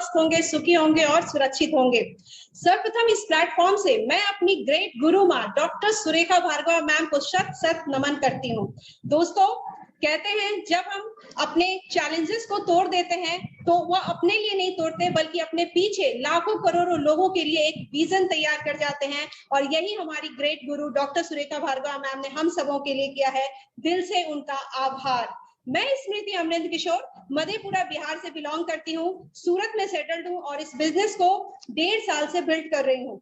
स्वस्थ होंगे, सुखी होंगे और सुरक्षित होंगे। सर्वप्रथम इस प्लेटफॉर्म से मैं अपनी ग्रेट गुरु माँ डॉक्टर सुरेखा भार्गव मैम को शत शत नमन करती हूँ। दोस्तों, कहते हैं जब हम अपने चैलेंजेस को तोड़ देते हैं तो वह अपने लिए नहीं तोड़ते बल्कि अपने पीछे लाखों करोड़ों लोगों के लिए एक विजन तैयार कर जाते हैं, और यही हमारी ग्रेट गुरु डॉक्टर सुरेखा भार्गव मैम ने हम सबों के लिए किया है। दिल से उनका आभार। मैं स्मृति अमरेंद्र किशोर मधेपुरा बिहार से बिलोंग करती हूँ, सूरत में सेटल्ड हूँ और इस बिजनेस को 1.5 साल से बिल्ड कर रही हूँ।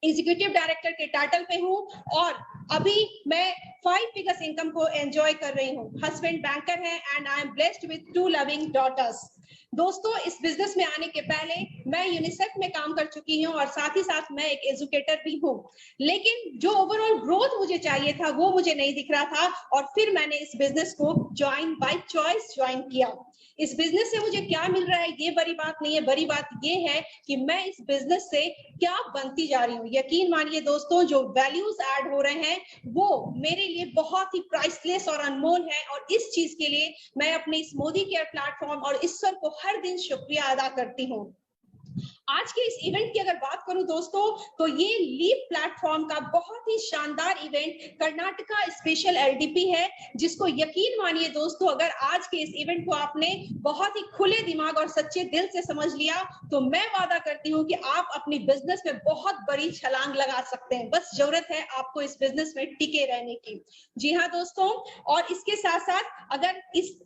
एग्जीक्यूटिव डायरेक्टर के टाइटल पे हूँ और अभी मैं 5 फिगर्स इनकम को एंजॉय कर रही हूँ। हस्बैंड बैंकर है and I am blessed with 2 loving daughters. दोस्तों, इस बिजनेस में आने के पहले मैं यूनिसेफ में काम कर चुकी हूँ और साथ ही साथ मैं एक एजुकेटर भी हूँ, लेकिन जो ओवरऑल ग्रोथ मुझे चाहिए था वो मुझे नहीं दिख रहा था और फिर मैंने इस बिजनेस को ज्वाइन बाय चॉइस ज्वाइन किया। इस बिजनेस से मुझे क्या मिल रहा है ये बड़ी बात नहीं है, बड़ी बात ये है कि मैं इस बिजनेस से क्या बनती जा रही हूँ। यकीन मानिए दोस्तों, जो वैल्यूज ऐड हो रहे हैं वो मेरे लिए बहुत ही प्राइसलेस और अनमोल है, और इस चीज के लिए मैं अपने इस मोदी केयर प्लेटफॉर्म और ईश्वर को हर दिन शुक्रिया अदा करती हूँ। आज के इस इवेंट की अगर बात करूं दोस्तों, तो ये लीप प्लेटफॉर्म का बहुत ही शानदार इवेंट कर्नाटका स्पेशल एलडीपी है, जिसको यकीन मानिए दोस्तों, अगर आज के इस इवेंट को आपने बहुत ही खुले दिमाग और सच्चे दिल से समझ लिया तो मैं वादा करती हूँ कि आप अपनी बिजनेस में बहुत बड़ी छलांग लगा सकते हैं। बस जरूरत है आपको इस बिजनेस में टिके रहने की। जी हाँ दोस्तों, और इसके साथ साथ अगर इस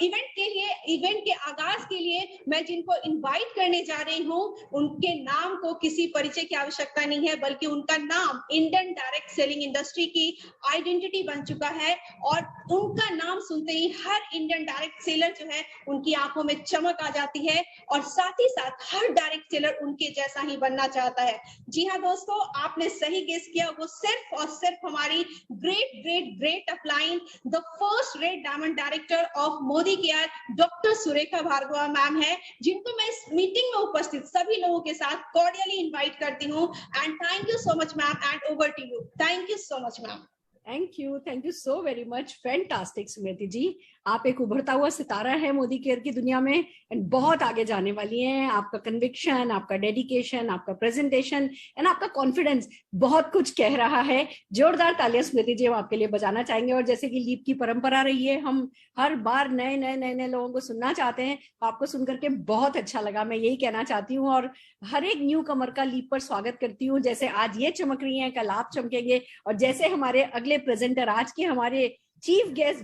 इवेंट के आगाज के लिए मैं जिनको इनवाइट करने जा रही हूँ उनके नाम को किसी परिचय की आवश्यकता नहीं है, बल्कि उनका नाम इंडियन डायरेक्ट सेलिंग इंडस्ट्री की आइडेंटिटी बन चुका है, और उनका नाम सुनते ही हर इंडियन डायरेक्ट सेलर जो है उनकी आंखों में चमक आ जाती है, और साथ ही साथ हर डायरेक्ट सेलर उनके जैसा ही बनना चाहता है। जी हाँ दोस्तों, आपने सही गेस किया, वो सिर्फ और सिर्फ हमारी great great great upline the first red diamond director of Modicare doctor Surekha Bhargava ma'am है, जिनको मैं इस मीटिंग में उपस्थित सभी लोगों के साथ कॉर्डियली इनवाइट करती हूँ। And thank you so much ma'am, and over to you. Thank you so much ma'am. Thank you so very much. Fantastic Smriti ji, आप एक उभरता हुआ सितारा है मोदी केयर की दुनिया में एंड बहुत आगे जाने वाली हैं। आपका कन्विक्शन, आपका डेडिकेशन, आपका प्रेजेंटेशन एंड आपका कॉन्फिडेंस बहुत कुछ कह रहा है। जोरदार तालियां स्मृति जी हम आपके लिए बजाना चाहेंगे। और जैसे कि लीप की परंपरा रही है, हम हर बार नए नए नए नए लोगों को सुनना चाहते हैं। आपको सुनकर के बहुत अच्छा लगा, मैं यही कहना चाहती हूँ। और हर एक न्यू कमर का लीप पर स्वागत करती हूँ। जैसे आज ये चमक रही है, कल आप चमकेंगे, और जैसे हमारे अगले प्रेजेंटर आज के हमारे चीफ गेस्ट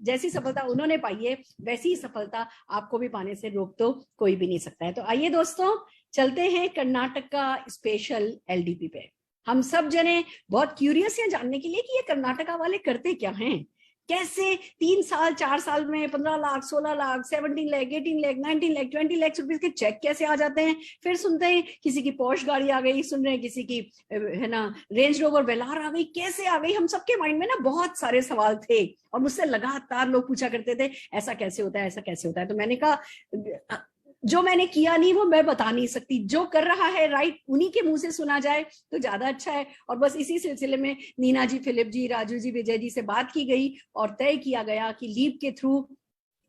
जैसी सफलता उन्होंने पाई है वैसी ही सफलता आपको भी पाने से रोक तो कोई भी नहीं सकता है। तो आइए दोस्तों, चलते हैं कर्नाटका स्पेशल एलडीपी पे। हम सब जने बहुत क्यूरियस हैं जानने के लिए कि ये कर्नाटका वाले करते क्या हैं, कैसे 3 साल 4 साल में 15 लाख 16 लाख 17 लाख 18 लाख 19 लाख 20 लाख रुपीज के चेक कैसे आ जाते हैं। फिर सुनते हैं किसी की पॉश गाड़ी आ गई, सुन रहे हैं किसी की है ना रेंज रोवर वेलार आ गई, कैसे आ गई। हम सबके माइंड में ना बहुत सारे सवाल थे और मुझसे लगातार लोग पूछा करते थे ऐसा कैसे होता है, ऐसा कैसे होता है। तो मैंने कहा जो मैंने किया नहीं वो मैं बता नहीं सकती, जो कर रहा है राइट उन्हीं के मुंह से सुना जाए तो ज्यादा अच्छा है। और बस इसी सिलसिले में नीना जी, फिलिप जी, राजू जी, विजय जी से बात की गई और तय किया गया कि लीप के through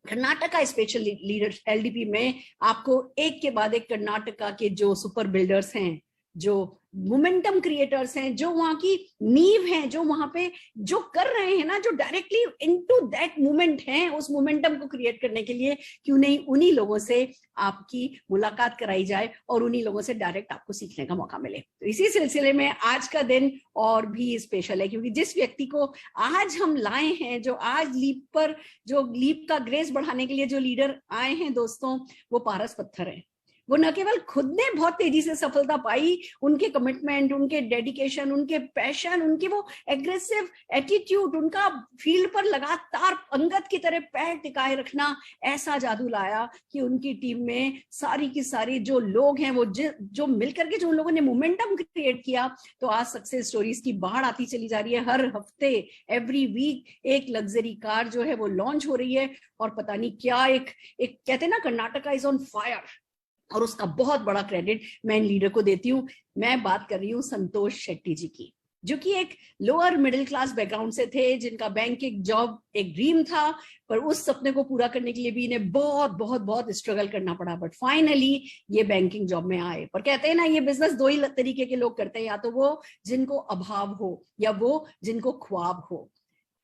Karnataka special leader LDP में आपको एक के बाद एक कर्नाटका के जो सुपर बिल्डर्स हैं, जो मोमेंटम क्रिएटर्स हैं, जो वहां की नींव हैं, जो वहां पे जो कर रहे हैं ना, जो डायरेक्टली इनटू दैट मोमेंट हैं, उस मोमेंटम को क्रिएट करने के लिए क्यों नहीं उन्हीं लोगों से आपकी मुलाकात कराई जाए और उन्हीं लोगों से डायरेक्ट आपको सीखने का मौका मिले। तो इसी सिलसिले में आज का दिन और भी स्पेशल है, क्योंकि जिस व्यक्ति को आज हम लाए हैं, जो आज लीप पर जो लीप का ग्रेस बढ़ाने के लिए जो लीडर आए हैं दोस्तों, वो पारस पत्थर है। वो न केवल खुद ने बहुत तेजी से सफलता पाई, उनके कमिटमेंट, उनके डेडिकेशन, उनके पैशन, उनके वो एग्रेसिव एटीट्यूड, उनका फील्ड पर लगातार अंगद की तरह पैर टिकाए रखना ऐसा जादू लाया कि उनकी टीम में सारी की सारी जो लोग हैं वो जो मिलकर के जो उन लोगों ने मोमेंटम क्रिएट किया, तो आज सक्सेस स्टोरीज की बाढ़ आती चली जा रही है। हर हफ्ते एवरी वीक एक लग्जरी कार जो है वो लॉन्च हो रही है और पता नहीं क्या एक कहते हैं ना कर्नाटका इज ऑन फायर, और उसका बहुत बड़ा क्रेडिट मैं इन लीडर को देती हूँ। मैं बात कर रही हूँ संतोष शेट्टी जी की। जो कि एक लोअर मिडिल क्लास बैकग्राउंड से थे, जिनका बैंकिंग जॉब एक ड्रीम था, पर उस सपने को पूरा करने के लिए भी इन्हें बहुत बहुत बहुत स्ट्रगल करना पड़ा, बट फाइनली ये बैंकिंग जॉब में आए। पर कहते हैं ना, ये बिजनेस दो ही तरीके के लोग करते हैं, या तो वो जिनको अभाव हो या वो जिनको ख्वाब हो।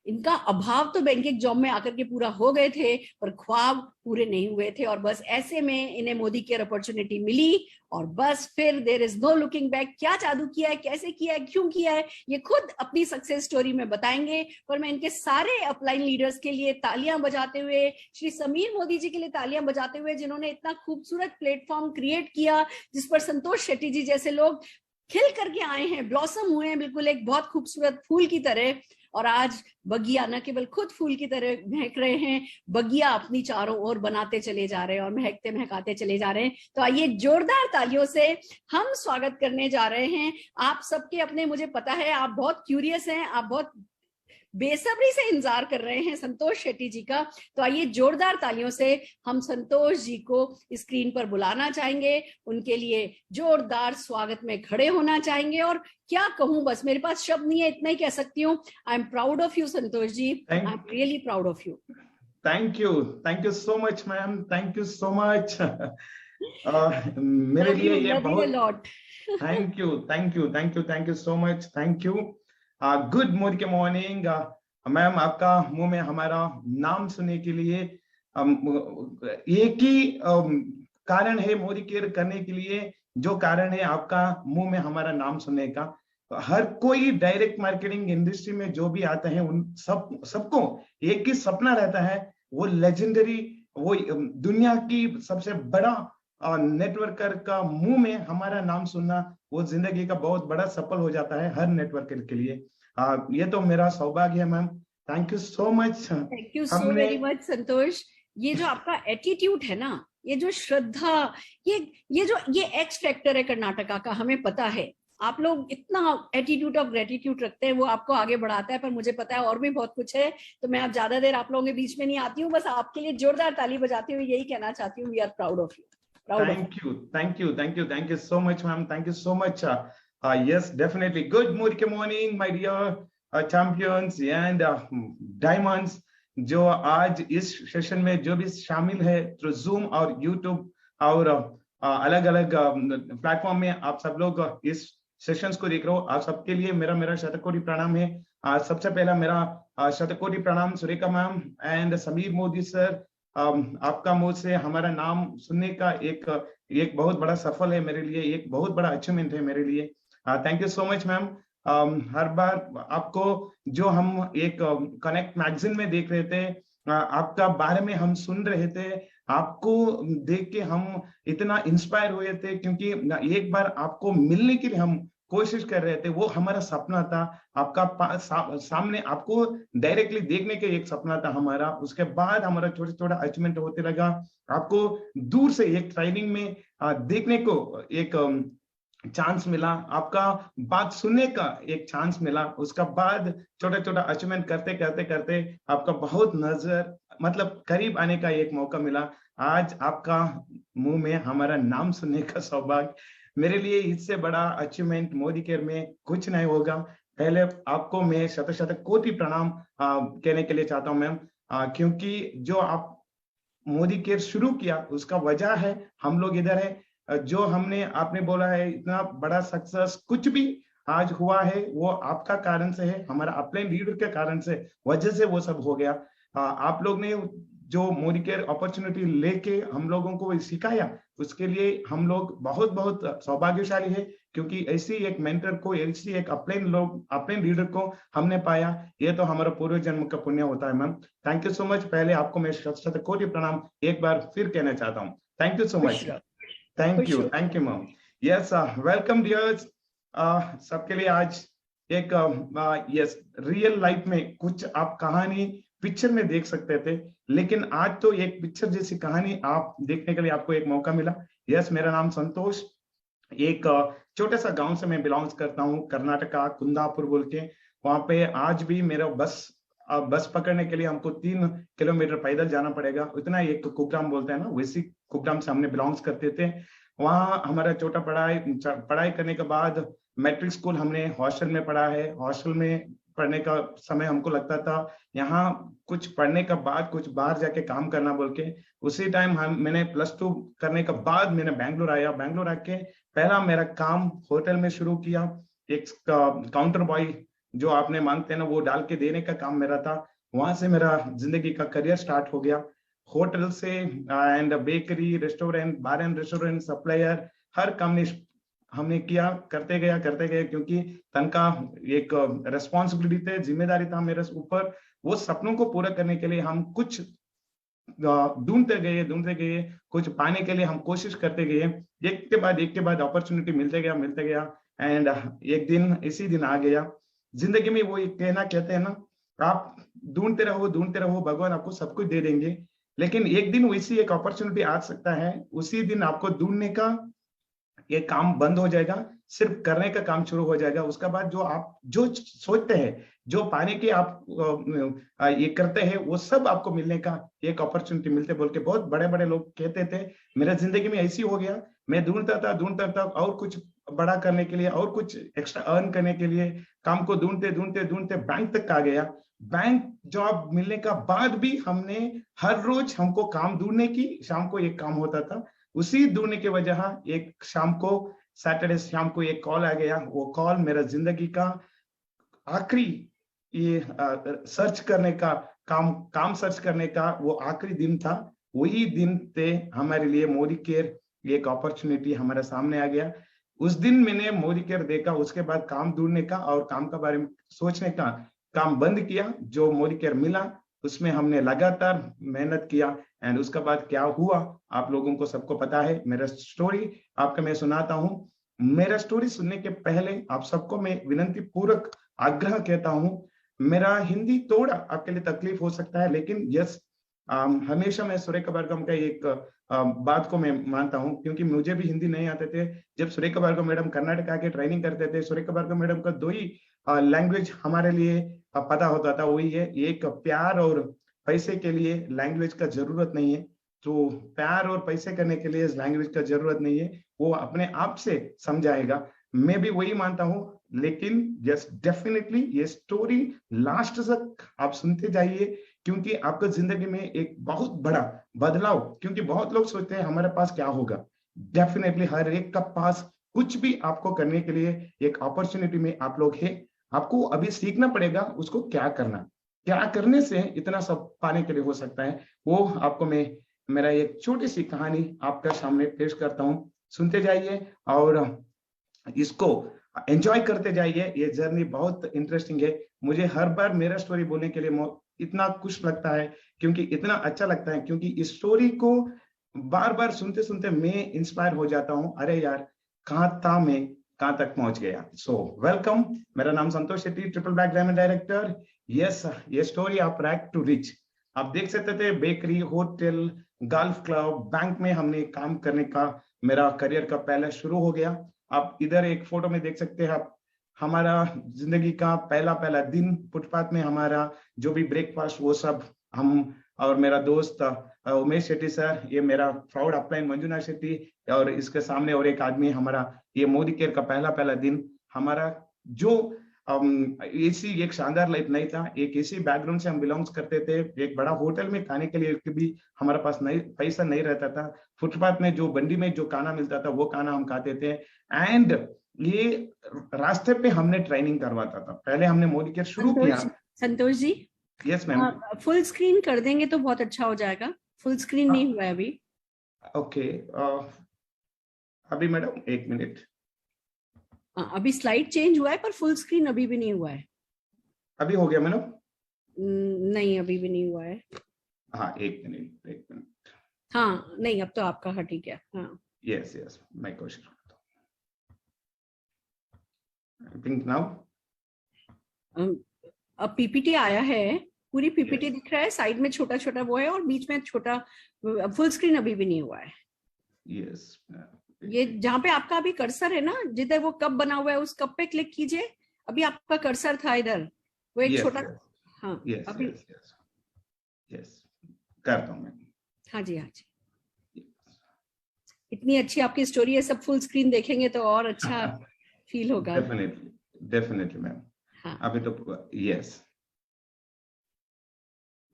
इनका अभाव तो बैंकिंग जॉब में आकर के पूरा हो गए थे, पर ख्वाब पूरे नहीं हुए थे, और बस ऐसे में इन्हें मोदी केयर अपॉर्चुनिटी मिली, और बस फिर there is no looking back. क्या जादू किया है, कैसे किया है, क्यों किया है, ये खुद अपनी सक्सेस स्टोरी में बताएंगे। पर मैं इनके सारे अपलाइन लीडर्स के लिए तालियां बजाते हुए, श्री समीर मोदी जी के लिए तालियां बजाते हुए, जिन्होंने इतना खूबसूरत प्लेटफॉर्म क्रिएट किया, जिस पर संतोष शेट्टी जी जैसे लोग खिल करके आए हैं, ब्लॉसम हुए हैं, बिल्कुल एक बहुत खूबसूरत फूल की तरह, और आज बगिया न केवल खुद फूल की तरह महक रहे हैं, बगिया अपनी चारों ओर बनाते चले जा रहे हैं और महकते महकाते चले जा रहे हैं। तो आइए जोरदार तालियों से हम स्वागत करने जा रहे हैं आप सबके अपने। मुझे पता है आप बहुत क्यूरियस हैं, आप बहुत बेसब्री से इंतजार कर रहे हैं संतोष शेट्टी जी का। तो आइए जोरदार तालियों से हम संतोष जी को स्क्रीन पर बुलाना चाहेंगे, उनके लिए जोरदार स्वागत में खड़े होना चाहेंगे। और क्या कहूं, बस मेरे पास शब्द नहीं है, इतना ही कह सकती हूँ, I am proud of you Santosh ji, I am really proud of you. Thank you so much ma'am, thank you so much. मेरे लिए ये बहुत thank you so much, thank you. Good morning के मॉर्निंग मैम, आपका मुंह में हमारा नाम सुनने के लिए एक ही कारण है मोदी केयर करने के लिए, जो कारण है आपका मुंह में हमारा नाम सुनने का। हर कोई डायरेक्ट मार्केटिंग इंडस्ट्री में जो भी आता है उन सबको एक ही सपना रहता है, वो लेजेंडरी, वो दुनिया की सबसे बड़ा नेटवर्कर का मुंह में हमारा नाम सुनना, वो जिंदगी का बहुत बड़ा सफल हो जाता है हर नेटवर्कर के लिए। ये तो मेरा सौभाग्य है ma'am, thank you so much. Thank you so very much Santosh. ये जो आपका एटीट्यूड है ना, ये जो श्रद्धा, ये एक्स फैक्टर है कर्नाटका का, हमें पता है। आप लोग इतना एटीट्यूड ऑफ ग्रेटिट्यूड रखते हैं, वो आपको आगे बढ़ाता है। पर मुझे पता है और भी बहुत कुछ है, तो मैं अब ज्यादा देर आप लोगों के बीच में नहीं आती हूँ, बस आपके लिए जोरदार ताली बजाती हुई यही कहना चाहती हूँ, we are proud of you. Thank you so much ma'am, thank you so much. Yes, definitely. Good morning my dear champions and diamonds, जो आज इस सेशन में जो भी शामिल है थ्रू जूम और यूट्यूब और अलग अलग प्लेटफॉर्म में आप सब लोग इस सेशंस को देख रहे हो, आप सबके लिए मेरा शतकोटि प्रणाम है। सबसे पहला मेरा शतकोटि प्रणाम Surekha ma'am and Sameer Modi sir. आपका मुंह से हमारा नाम सुनने का एक बहुत बड़ा सफल है मेरे लिए, एक बहुत बड़ा अचीवमेंट है मेरे लिए। Thank you so much ma'am. हर बार आपको जो हम एक कनेक्ट मैगजीन में देख रहे थे, आपका बारे में हम सुन रहे थे, आपको देख के हम इतना इंस्पायर हुए थे, क्योंकि एक बार आपको मिलने के लिए हम कोशिश कर रहे थे, वो हमारा सपना था। आपका सामने आपको डायरेक्टली देखने का एक सपना था हमारा। उसके बाद हमारा छोटा अचीवमेंट होते लगा, आपको दूर से एक ट्रेनिंग में देखने को एक चांस मिला, आपका बात सुनने का एक चांस मिला। उसका बाद छोटा अचीवमेंट करते आपका बहुत मतलब करीब आने का एक मौका मिला। आज आपका मुंह में हमारा नाम सुनने का सौभाग्य, मेरे लिए इससे बड़ा अचीवमेंट मोदी केयर में कुछ नहीं होगा। पहले आपको मैं शत कोटि प्रणाम कहने के लिए चाहता हूं मैम, क्योंकि जो आप मोदी केयर शुरू किया उसका वजह है हम लोग इधर है। जो आपने बोला है इतना बड़ा सक्सेस कुछ भी आज हुआ है, वो आपका कारण से है, हमारा अपने लीडर के कारण से वजह से वो सब हो गया। आप लोग ने जो मोदी केयर अपॉर्चुनिटी लेके हम लोगों को सिखाया, उसके लिए हम लोग बहुत सौभाग्यशाली है, क्योंकि ऐसी एक मेंटर को, ऐसी एक अपने लीडर को हमने पाया। ये तो हमारा पूर्व जन्म का पुण्य होता है ma'am. Thank you so much. पहले आपको मैं शत कोटि प्रणाम एक बार फिर कहना चाहता हूँ। Thank you so much. Thank you ma'am. Yes, welcome dears. सबके लिए आज एक यस रियल लाइफ में कुछ आप कहानी पिक्चर में देख सकते थे, लेकिन आज तो एक पिक्चर जैसी कहानी आप देखने के लिए आपको एक मौका मिला। यस, मेरा नाम संतोष, एक छोटे सा गांव से मैं बिलोंग्स करता हूँ, कर्नाटका, कुंदापुर बोल के। वहां पे आज भी मेरा बस पकड़ने के लिए हमको 3 किलोमीटर पैदल जाना पड़ेगा। उतना एक कुग्राम बोलते हैं ना, वैसी कुग्राम से हमने बिलोंग्स करते थे। वहाँ हमारा छोटा पढ़ाई करने के बाद मैट्रिक स्कूल हमने हॉस्टल में पढ़ा है। हॉस्टल में पढ़ने का समय हमको लगता था यहाँ कुछ पढ़ने का बाद कुछ बाहर जाके काम करना बोल के। उसी टाइम मैंने +2 करने के बाद मैंने बैंगलोर आया। बैंगलोर आके पहला मेरा काम होटल में शुरू किया। एक काउंटर बॉय जो आपने मांगते हैं ना, वो डाल के देने का काम मेरा था। वहां से मेरा जिंदगी का करियर स्टार्ट हो गया। होटल से and bakery, restaurant, bar and restaurant, supplier, हर काम हमने किया, करते गया क्योंकि तनख्वाह एक रेस्पॉन्सिबिलिटी थे, जिम्मेदारी था मेरे ऊपर। वो सपनों को पूरा करने के लिए हम कुछ ढूंढते गए, कुछ पाने के लिए हम कोशिश करते गए। एक के बाद अपॉर्चुनिटी मिलते गया एंड एक दिन इसी दिन आ गया। जिंदगी में वो एक कहना कहते हैं ना, आप ढूंढते रहो, भगवान आपको सब कुछ दे देंगे। लेकिन एक दिन वैसी एक अपॉर्चुनिटी आ सकता है, उसी दिन आपको ढूंढने का ये काम बंद हो जाएगा, सिर्फ करने का काम शुरू हो जाएगा। उसके बाद जो आप जो सोचते हैं, जो पाने के आप ये करते हैं, वो सब आपको मिलने का एक अपॉर्चुनिटी मिलते बोल के बहुत बड़े बड़े लोग कहते थे। मेरा जिंदगी में ऐसी हो गया, मैं ढूंढता था और कुछ बड़ा करने के लिए और कुछ एक्स्ट्रा अर्न करने के लिए। काम को ढूंढते बैंक तक आ गया। बैंक जॉब मिलने का बाद भी हमने हर रोज हमको काम ढूंढने की, शाम को एक काम होता था। उसी ढूंढने की वजह एक शाम को, सैटरडे शाम को एक कॉल आ गया। वो कॉल मेरा जिंदगी का आखिरी ये सर्च करने का काम सर्च करने का वो आखिरी दिन था। वही दिन थे हमारे लिए मोदी केयर, एक अपॉर्चुनिटी हमारे सामने आ गया। उस दिन मैंने मोदी केयर देखा। उसके बाद काम ढूंढने का और काम के बारे में सोचने का काम बंद किया। जो मोदी केयर मिला उसमें हमने लगातार मेहनत किया एंड उसके बाद क्या हुआ आप लोगों को सबको पता है। मेरा स्टोरी आपका मैं सुनाता हूँ। मेरा स्टोरी सुनने के पहले आप सबको मैं विनती पूर्वक आग्रह कहता हूँ, मेरा हिंदी थोड़ा आपके लिए तकलीफ हो सकता है, लेकिन यस हमेशा मैं सुरेखा भार्गव का एक बात को मैं मानता हूँ, क्योंकि मुझे भी हिंदी नहीं आते थे। जब सुरेखा भार्गव मैडम कर्नाटक आके ट्रेनिंग करते थे, सुरेखा भार्गव मैडम का 2 ही लैंग्वेज हमारे लिए पता होता था, वही है एक प्यार और पैसे के लिए लैंग्वेज का जरूरत नहीं है। तो प्यार और पैसे करने के लिए लैंग्वेज का जरूरत नहीं है, वो अपने आप से समझाएगा। मैं भी वही मानता हूँ। लेकिन यस डेफिनेटली ये स्टोरी लास्ट तक आप सुनते जाइए, क्योंकि आपका जिंदगी में एक बहुत बड़ा बदलाव, क्योंकि बहुत लोग सोचते हैं हमारे पास क्या होगा। डेफिनेटली हर एक का पास कुछ भी आपको करने के लिए एक अपॉर्चुनिटी में आप लोग है। आपको अभी सीखना पड़ेगा उसको क्या करना, क्या करने से इतना सब पाने के लिए हो सकता है। वो आपको मैं मेरा एक छोटी सी कहानी आपका सामने पेश करता हूँ, सुनते जाइए और इसको एंजॉय करते जाइए। ये जर्नी बहुत इंटरेस्टिंग है। मुझे हर बार मेरा स्टोरी बोलने के लिए इतना खुश लगता है, क्योंकि इतना अच्छा लगता है, क्योंकि इस स्टोरी को बार बार सुनते सुनते मैं इंस्पायर हो जाता हूँ। अरे यार कहाँ था मैं, कहाँ तक पहुंच गया। सो वेलकम, मेरा नाम Santosh Shetty, triple back diamond director. Yes, ये स्टोरी आप रैग टू रिच। आप देख सकते थे bakery, hotel, golf club, bank में हमने काम करने का मेरा करियर का पहले शुरू हो गया। आप इधर एक फोटो में देख सकते हैं आप हमारा जिंदगी का पहला दिन फुटपाथ में हमारा जो भी ब्रेकफास्ट वो सब हम और मेरा दोस्त उमेश शेट्टी सर, ये मेरा प्राउड अपलाइन मंजुनाथ शेट्टी, और इसके सामने और एक आदमी हमारा, ये मोदी केयर का पहला दिन हमारा। जो ऐसी एक शानदार लाइफ नहीं था, एक ऐसी बैकग्राउंड से हम बिलोंग्स करते थे। एक बड़ा होटल में खाने के लिए भी हमारे पास पैसा नहीं रहता था। फुटपाथ में जो बंडी में जो खाना मिलता था वो खाना हम खाते थे। एंड ये रास्ते पे हमने ट्रेनिंग करवाता था। पहले हमने मोदी केयर शुरू किया। Santosh ji, yes ma'am, full screen कर देंगे तो बहुत अच्छा हो जाएगा। फुल स्क्रीन नहीं हुआ है अभी। ओके अभी मैडम 1 मिनट। अभी स्लाइड चेंज हुआ है पर फुल स्क्रीन अभी भी नहीं हुआ है। अभी हो गया मैडम? नहीं अभी भी नहीं हुआ है। हाँ 1 मिनट। हाँ नहीं अब तो आपका हाँ ठीक है। हाँ यस मैं कोशिश करता हूँ। आई थिंक नाउ अब पीपीटी आया है, पूरी पीपीटी दिख रहा है, साइड में छोटा छोटा वो है और बीच में छोटा। फुल स्क्रीन अभी भी नहीं हुआ है। यस ये जहाँ पे आपका अभी कर्सर है ना, जिधर वो कप बना हुआ है उस कप पे क्लिक कीजिए। अभी आपका कर्सर था इधर, वो एक छोटा। हाँ अभी यस करता हूँ मैं। हाँ जी हाँ जी। इतनी अच्छी आपकी स्टोरी है, सब फुल स्क्रीन देखेंगे तो और अच्छा फील होगा। Definitely ma'am. हाँ। अभी तो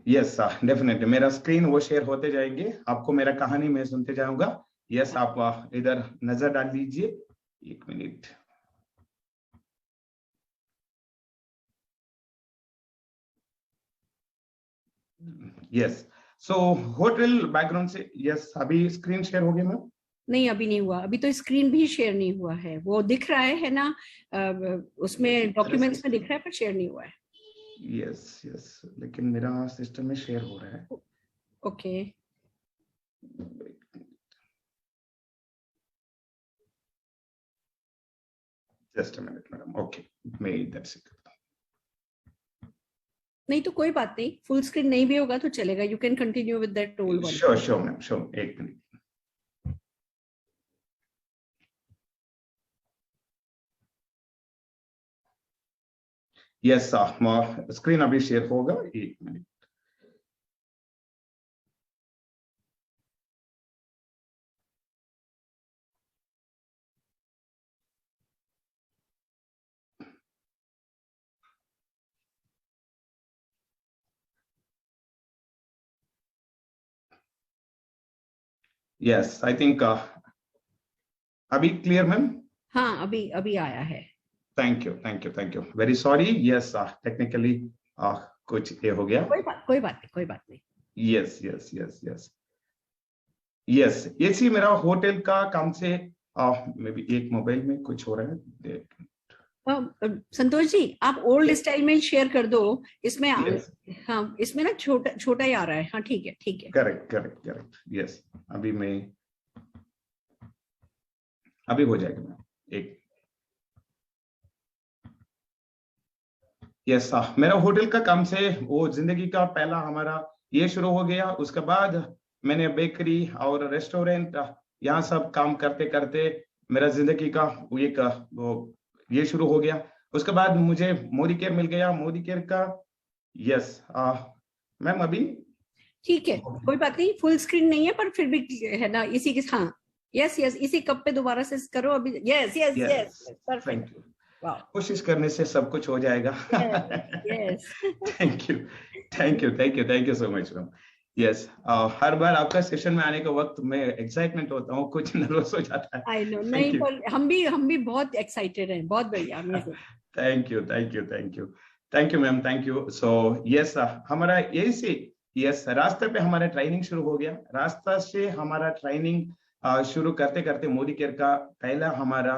यस डेफिनेटली मेरा स्क्रीन वो शेयर होते जाएंगे, आपको मेरा कहानी मैं सुनते जाऊंगा। यस आप इधर नजर डाल लीजिए, 1 minute. Yes so hotel background से यस अभी स्क्रीन शेयर हो गया मैम? नहीं अभी नहीं हुआ, अभी तो स्क्रीन भी शेयर नहीं हुआ है, वो दिख रहा है ना उसमें डॉक्यूमेंट्स में दिख रहा है पर शेयर नहीं हुआ है। यस लेकिन मेरा सिस्टम में शेयर हो रहा है। Okay just a minute madam. Okay मैं इधर से करता हूँ। नहीं तो कोई बात नहीं, फुल स्क्रीन नहीं भी होगा तो चलेगा, you can continue with that old one. Sure ma'am sure, 1 minute. Yes screen अभी शेयर होगा, 1 मिनट। यस आई थिंक अभी क्लियर मैम? हाँ अभी अभी आया है। Thank you very sorry. Yes technically कुछ ये हो गया। कोई बात नहीं। यस इसी मेरा होटल का काम से मे बी एक मोबाइल में कुछ हो रहा है। संतोष जी आप ओल्ड Yes. स्टाइल में शेयर कर दो, इसमें Yes. हाँ इसमें ना छोटा ही आ रहा है। हाँ ठीक है। करेक्ट यस अभी हो जाएगा मैम। एक यस मेरा होटल का काम से वो जिंदगी का पहला हमारा ये शुरू हो गया। उसके बाद मैंने बेकरी और रेस्टोरेंट यहाँ सब काम करते करते मेरा जिंदगी का एक वो ये शुरू हो गया। उसके बाद मुझे मोदी केयर मिल गया। मोदी केयर का यस मैम अभी ठीक है, कोई बात नहीं, फुल स्क्रीन नहीं है पर फिर भी है ना इसी के। हाँ यस इसी कप पे दोबारा से करो अभी। Yes perfect. कोशिश करने से सब कुछ हो जाएगा। Yes thank you so much ma'am. Yes हर बार आपका सेशन में आने के वक्त मैं एक्साइटमेंट होता हूँ, कुछ नर्वस हो जाता है। आई नो, नहीं पर हम भी बहुत एक्साइटेड हैं। बहुत बढ़िया। Thank you ma'am, thank you. So yes हमारा ऐसे यस रास्ते पे हमारा ट्रेनिंग शुरू हो गया। रास्ता से हमारा ट्रेनिंग शुरू करते करते मोदी केयर का पहला हमारा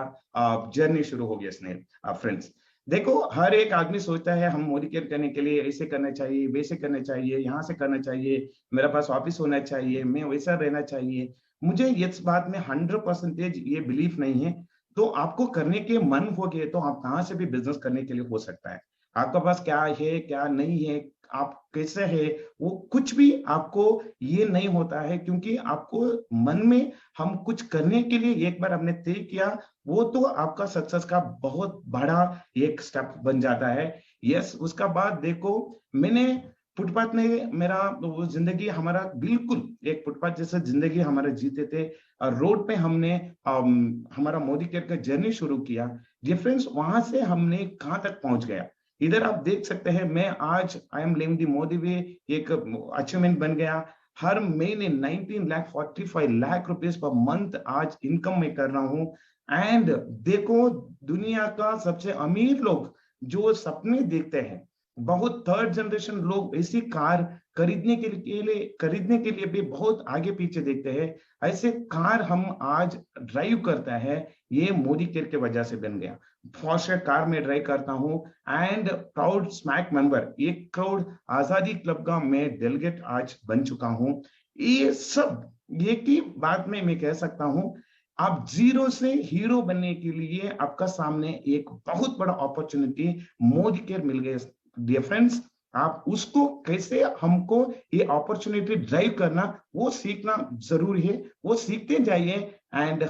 जर्नी शुरू हो गया। स्नेह फ्रेंड्स देखो, हर एक आदमी सोचता है हम मोदी केयर करने के लिए ऐसे करना चाहिए, वैसे करना चाहिए, यहाँ से करना चाहिए, मेरे पास ऑफिस होना चाहिए, मैं वैसा रहना चाहिए। मुझे इस बात में 100% ये बिलीफ नहीं है। तो आपको करने के मन हो गए तो आप कहाँ से भी बिजनेस करने के लिए हो सकता है। आपका पास क्या है क्या नहीं है, आप कैसे है, वो कुछ भी आपको ये नहीं होता है, क्योंकि आपको मन में हम कुछ करने के लिए एक बार हमने तय किया, वो तो आपका सक्सेस का बहुत बड़ा एक स्टेप बन जाता है। यस उसका बाद देखो, मैंने फुटपाथ में मेरा वो जिंदगी हमारा बिल्कुल एक फुटपाथ जैसा जिंदगी हमारा जीते थे। रोड पे हमने हमारा मोदी केयर का जर्नी शुरू किया। डिफरेंस वहां से हमने कहां तक पहुंच गया, इधर आप देख सकते हैं। मैं आज I am living the Modi way एक अचीवमेंट बन गया। हर महीने 19,45 लाख रुपीस पर मंथ आज इनकम में कर रहा हूं। एंड देखो, दुनिया का सबसे अमीर लोग जो सपने देखते हैं, बहुत थर्ड जनरेशन लोग ऐसी कार खरीदने के लिए भी बहुत आगे पीछे देखते हैं। ऐसे कार हम आज ड्राइव करता है, ये मोदी केयर के वजह से बन गया। फॉर्च्यूनर कार में ड्राइव करता हूँ एंड प्राउड स्मैक मेंबर, एक करोड़ आजादी क्लब का मैं डेलीगेट आज बन चुका हूँ। ये सब ये की बात में मैं कह सकता हूँ, आप जीरो से हीरो बनने के लिए आपका सामने एक बहुत बड़ा अपॉर्चुनिटी मोदी केयर मिल गया। डियर फ्रेंड्स, आप उसको कैसे हमको ये अपॉर्चुनिटी ड्राइव करना वो सीखना जरूरी है। वो सीखते जाइए एंड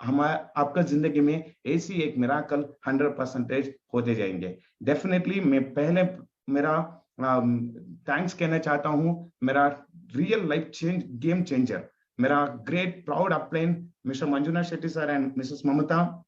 हमारा आपका जिंदगी में ऐसी एक मिराकल 100% होते जाएंगे। डेफिनेटली मैं पहले मेरा थैंक्स कहना चाहता हूँ मेरा रियल लाइफ गेम चेंजर, मेरा great proud upline mister Manjunath Shetty sir and missus Mamta.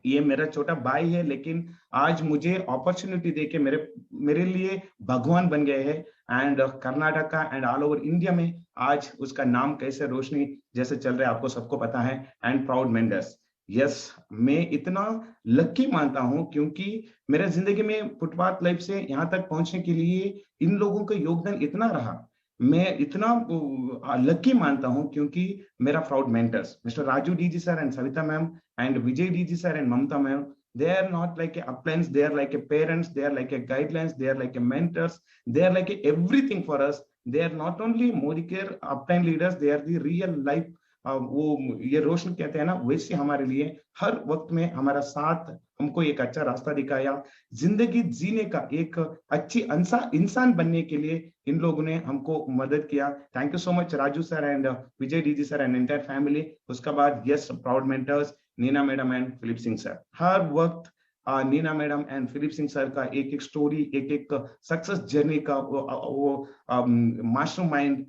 ये मेरा छोटा भाई है, लेकिन आज मुझे अपॉर्चुनिटी देके मेरे लिए भगवान बन गए हैं। And Karnataka and all over India में आज उसका नाम कैसे रोशनी जैसे चल रहा है आपको सबको पता है। एंड प्राउड मेंटर्स, यस, मैं इतना लकी मानता हूं क्योंकि मेरे जिंदगी में फुटपाथ लाइफ से यहाँ तक पहुंचने के लिए इन लोगों का योगदान इतना रहा। मैं इतना लकी मानता हूं क्योंकि मेरा proud mentors mister Raju DG sir and Savita ma'am and Vijay DG sir and Mamta ma'am, they are not like a uplines, they are like a parents, they are like a guidelines, they are like a mentors, they are like a everything for us. They are not only Modicare upline leaders, they are the real life वो ये रोशन कहते हैं ना, वैसे हमारे लिए हर वक्त में हमारा साथ, हमको एक अच्छा रास्ता दिखाया, जिंदगी जीने का एक अच्छी इंसान बनने के लिए इन लोगों ने हमको मदद किया। Thank you so much Raju sir and Vijay DG sir and entire family. उसके बाद yes, proud mentors Neena madam and Philip Singh sir. हर वक्त Neena madam and Philip Singh sir का एक एक स्टोरी, एक एक सक्सेस जर्नी का वो मास्टरमाइंड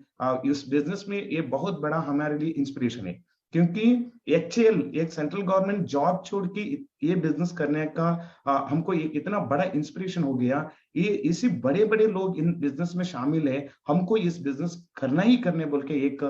इस बिजनेस में ये बहुत बड़ा हमारे लिए इंस्पिरेशन है। क्योंकि HCL एक सेंट्रल गवर्नमेंट जॉब छोड़ के ये बिजनेस करने का हमको एक इतना बड़ा इंस्पिरेशन हो गया। ये इसी बड़े बड़े लोग इन बिजनेस में शामिल है, हमको इस बिजनेस करना ही करने बोल के एक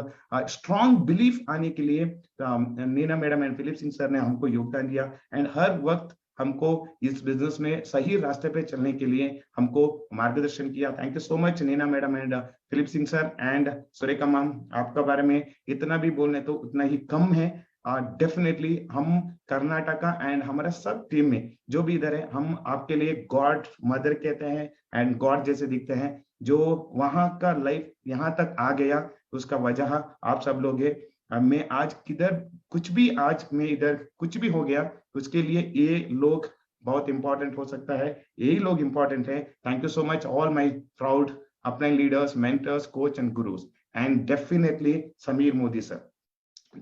स्ट्रॉन्ग बिलीफ आने के लिए Neena madam and Philip Singh sir ने हमको योगदान दिया। एंड हर वक्त हमको इस बिजनेस में सही रास्ते पे चलने के लिए हमको मार्गदर्शन किया। Thank you so much Neena madam and Philip Singh sir and Surekha ma'am. आपका बारे में इतना भी बोलने तो उतना ही कम है। डेफिनेटली हम कर्नाटका एंड हमारा सब टीम में जो भी इधर है, हम आपके लिए गॉड मदर कहते हैं एंड गॉड जैसे दिखते हैं। जो वहां का लाइफ यहाँ तक आ गया उसका वजह आप सब लोग है। मैं आज किधर कुछ भी, आज मैं इधर कुछ भी हो गया, उसके लिए ये लोग बहुत इंपॉर्टेंट हो सकता है, यही लोग इंपॉर्टेंट है। Thank you so much all my proud अपने leaders, mentors, coach and gurus and definitely Sameer Modi sir.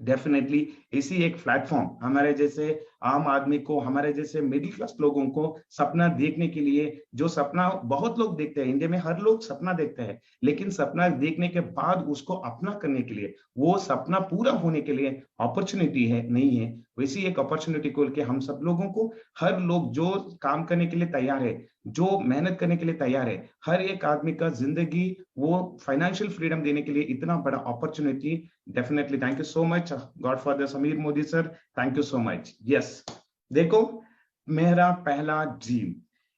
Definitely इसी एक प्लेटफॉर्म हमारे जैसे आम आदमी को, हमारे जैसे मिडिल क्लास लोगों को सपना देखने के लिए, जो सपना बहुत लोग देखते हैं, इंडिया में हर लोग सपना देखते हैं, लेकिन सपना देखने के बाद उसको अपना करने के लिए, वो सपना पूरा होने के लिए अपॉर्चुनिटी है नहीं है, वैसी एक अपॉर्चुनिटी खोल के हम सब लोगों को, हर लोग जो काम करने के लिए तैयार है, जो मेहनत करने के लिए तैयार है, हर एक आदमी का जिंदगी वो फाइनेंशियल फ्रीडम देने के लिए इतना बड़ा opportunity. Definitely thank you so much godfather Sameer Modi sir, thank you so much. Yes, देखो मेरा पहला ड्रीम,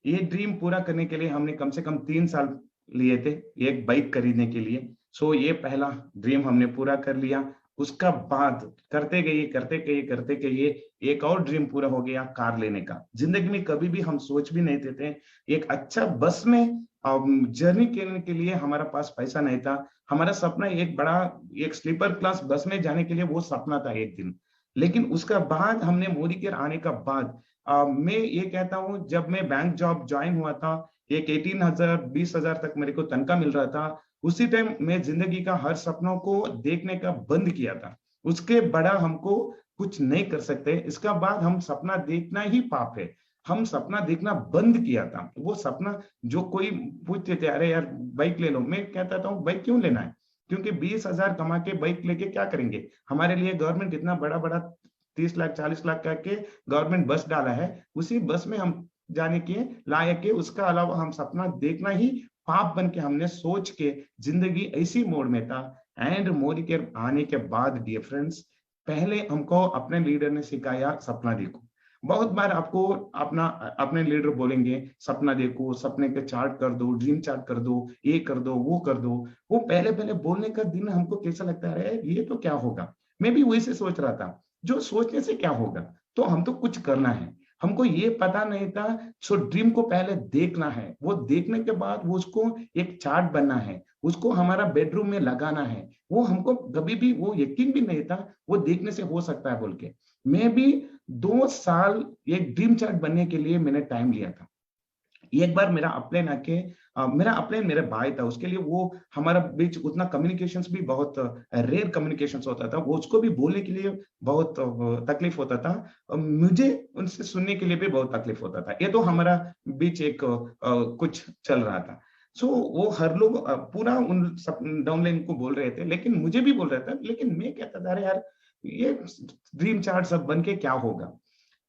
ये ड्रीम पूरा करने के लिए हमने कम से कम 3 साल लिए थे एक बाइक खरीदने के लिए। सो ये पहला ड्रीम हमने पूरा कर लिया। उसका बाद करते गए एक और ड्रीम पूरा हो गया, कार लेने का। जिंदगी में कभी भी हम सोच भी नहीं थे एक अच्छा बस में जर्नी करने के लिए हमारा पास पैसा नहीं था। हमारा सपना एक बड़ा एक स्लीपर क्लास बस में जाने के लिए वो सपना था एक दिन। लेकिन उसका बाद हमने मोदी केयर आने का बाद मैं ये कहता हूँ, जब मैं बैंक जॉब ज्वाइन हुआ था, एक 18,000 20,000 तक मेरे को तनख्वाह मिल रहा था। उसी टाइम मैं जिंदगी का हर सपनों को देखने का बंद किया था। उसके बड़ा हमको कुछ नहीं कर सकते। इसका बाद हम सपना देखना ही पाप है, हम सपना देखना बंद किया था। वो सपना जो कोई पूछते थे, अरे यार बाइक ले लो, मैं कहता था बाइक क्यों लेना है, क्योंकि 20,000 कमा के बाइक लेके क्या करेंगे। हमारे लिए गवर्नमेंट इतना बड़ा बड़ा 30 लाख 40 लाख का के गवर्नमेंट बस डाला है, उसी बस में हम जाने के लायक है। उसका अलावा हम सपना देखना ही पाप बन के हमने सोच के जिंदगी ऐसी मोड़ में था। एंड मोदी के आने के बाद डियर फ्रेंड्स, पहले हमको अपने लीडर ने सिखाया सपना देखो। बहुत बार आपको अपने लीडर बोलेंगे सपना देखो, सपने के चार्ट कर दो, ड्रीम चार्ट कर दो, ये कर दो, वो कर दो। वो पहले बोलने का दिन हमको कैसा लगता है, ये तो क्या होगा। मैं भी वही से सोच रहा था, जो सोचने से क्या होगा, तो हम तो कुछ करना है। हमको ये पता नहीं था। सो ड्रीम को पहले देखना है, वो देखने के बाद वो उसको एक चार्ट बनना है, उसको हमारा बेडरूम में लगाना है। वो हमको कभी भी वो यकीन भी नहीं था वो देखने से हो सकता है बोल के। मैं भी 2 साल एक ड्रीम चार्ट बनने के लिए मैंने टाइम लिया था। एक बार मेरा अपलाइन आके, मेरा अपलाइन मेरे भाई था, उसके लिए वो हमारा बीच उतना कम्युनिकेशंस भी बहुत रेयर कम्युनिकेशंस होता था। वो उसको भी बोलने के लिए बहुत तकलीफ होता था, मुझे उनसे सुनने के लिए भी बहुत तकलीफ होता था। ये तो हमारा बीच एक कुछ चल रहा था। सो वो हर लोग पूरा उन सब डाउनलाइन को बोल रहे थे, लेकिन मुझे भी बोल रहा था। लेकिन मैं कहता था अरे यार ये ड्रीम चार्ट सब बन के क्या होगा।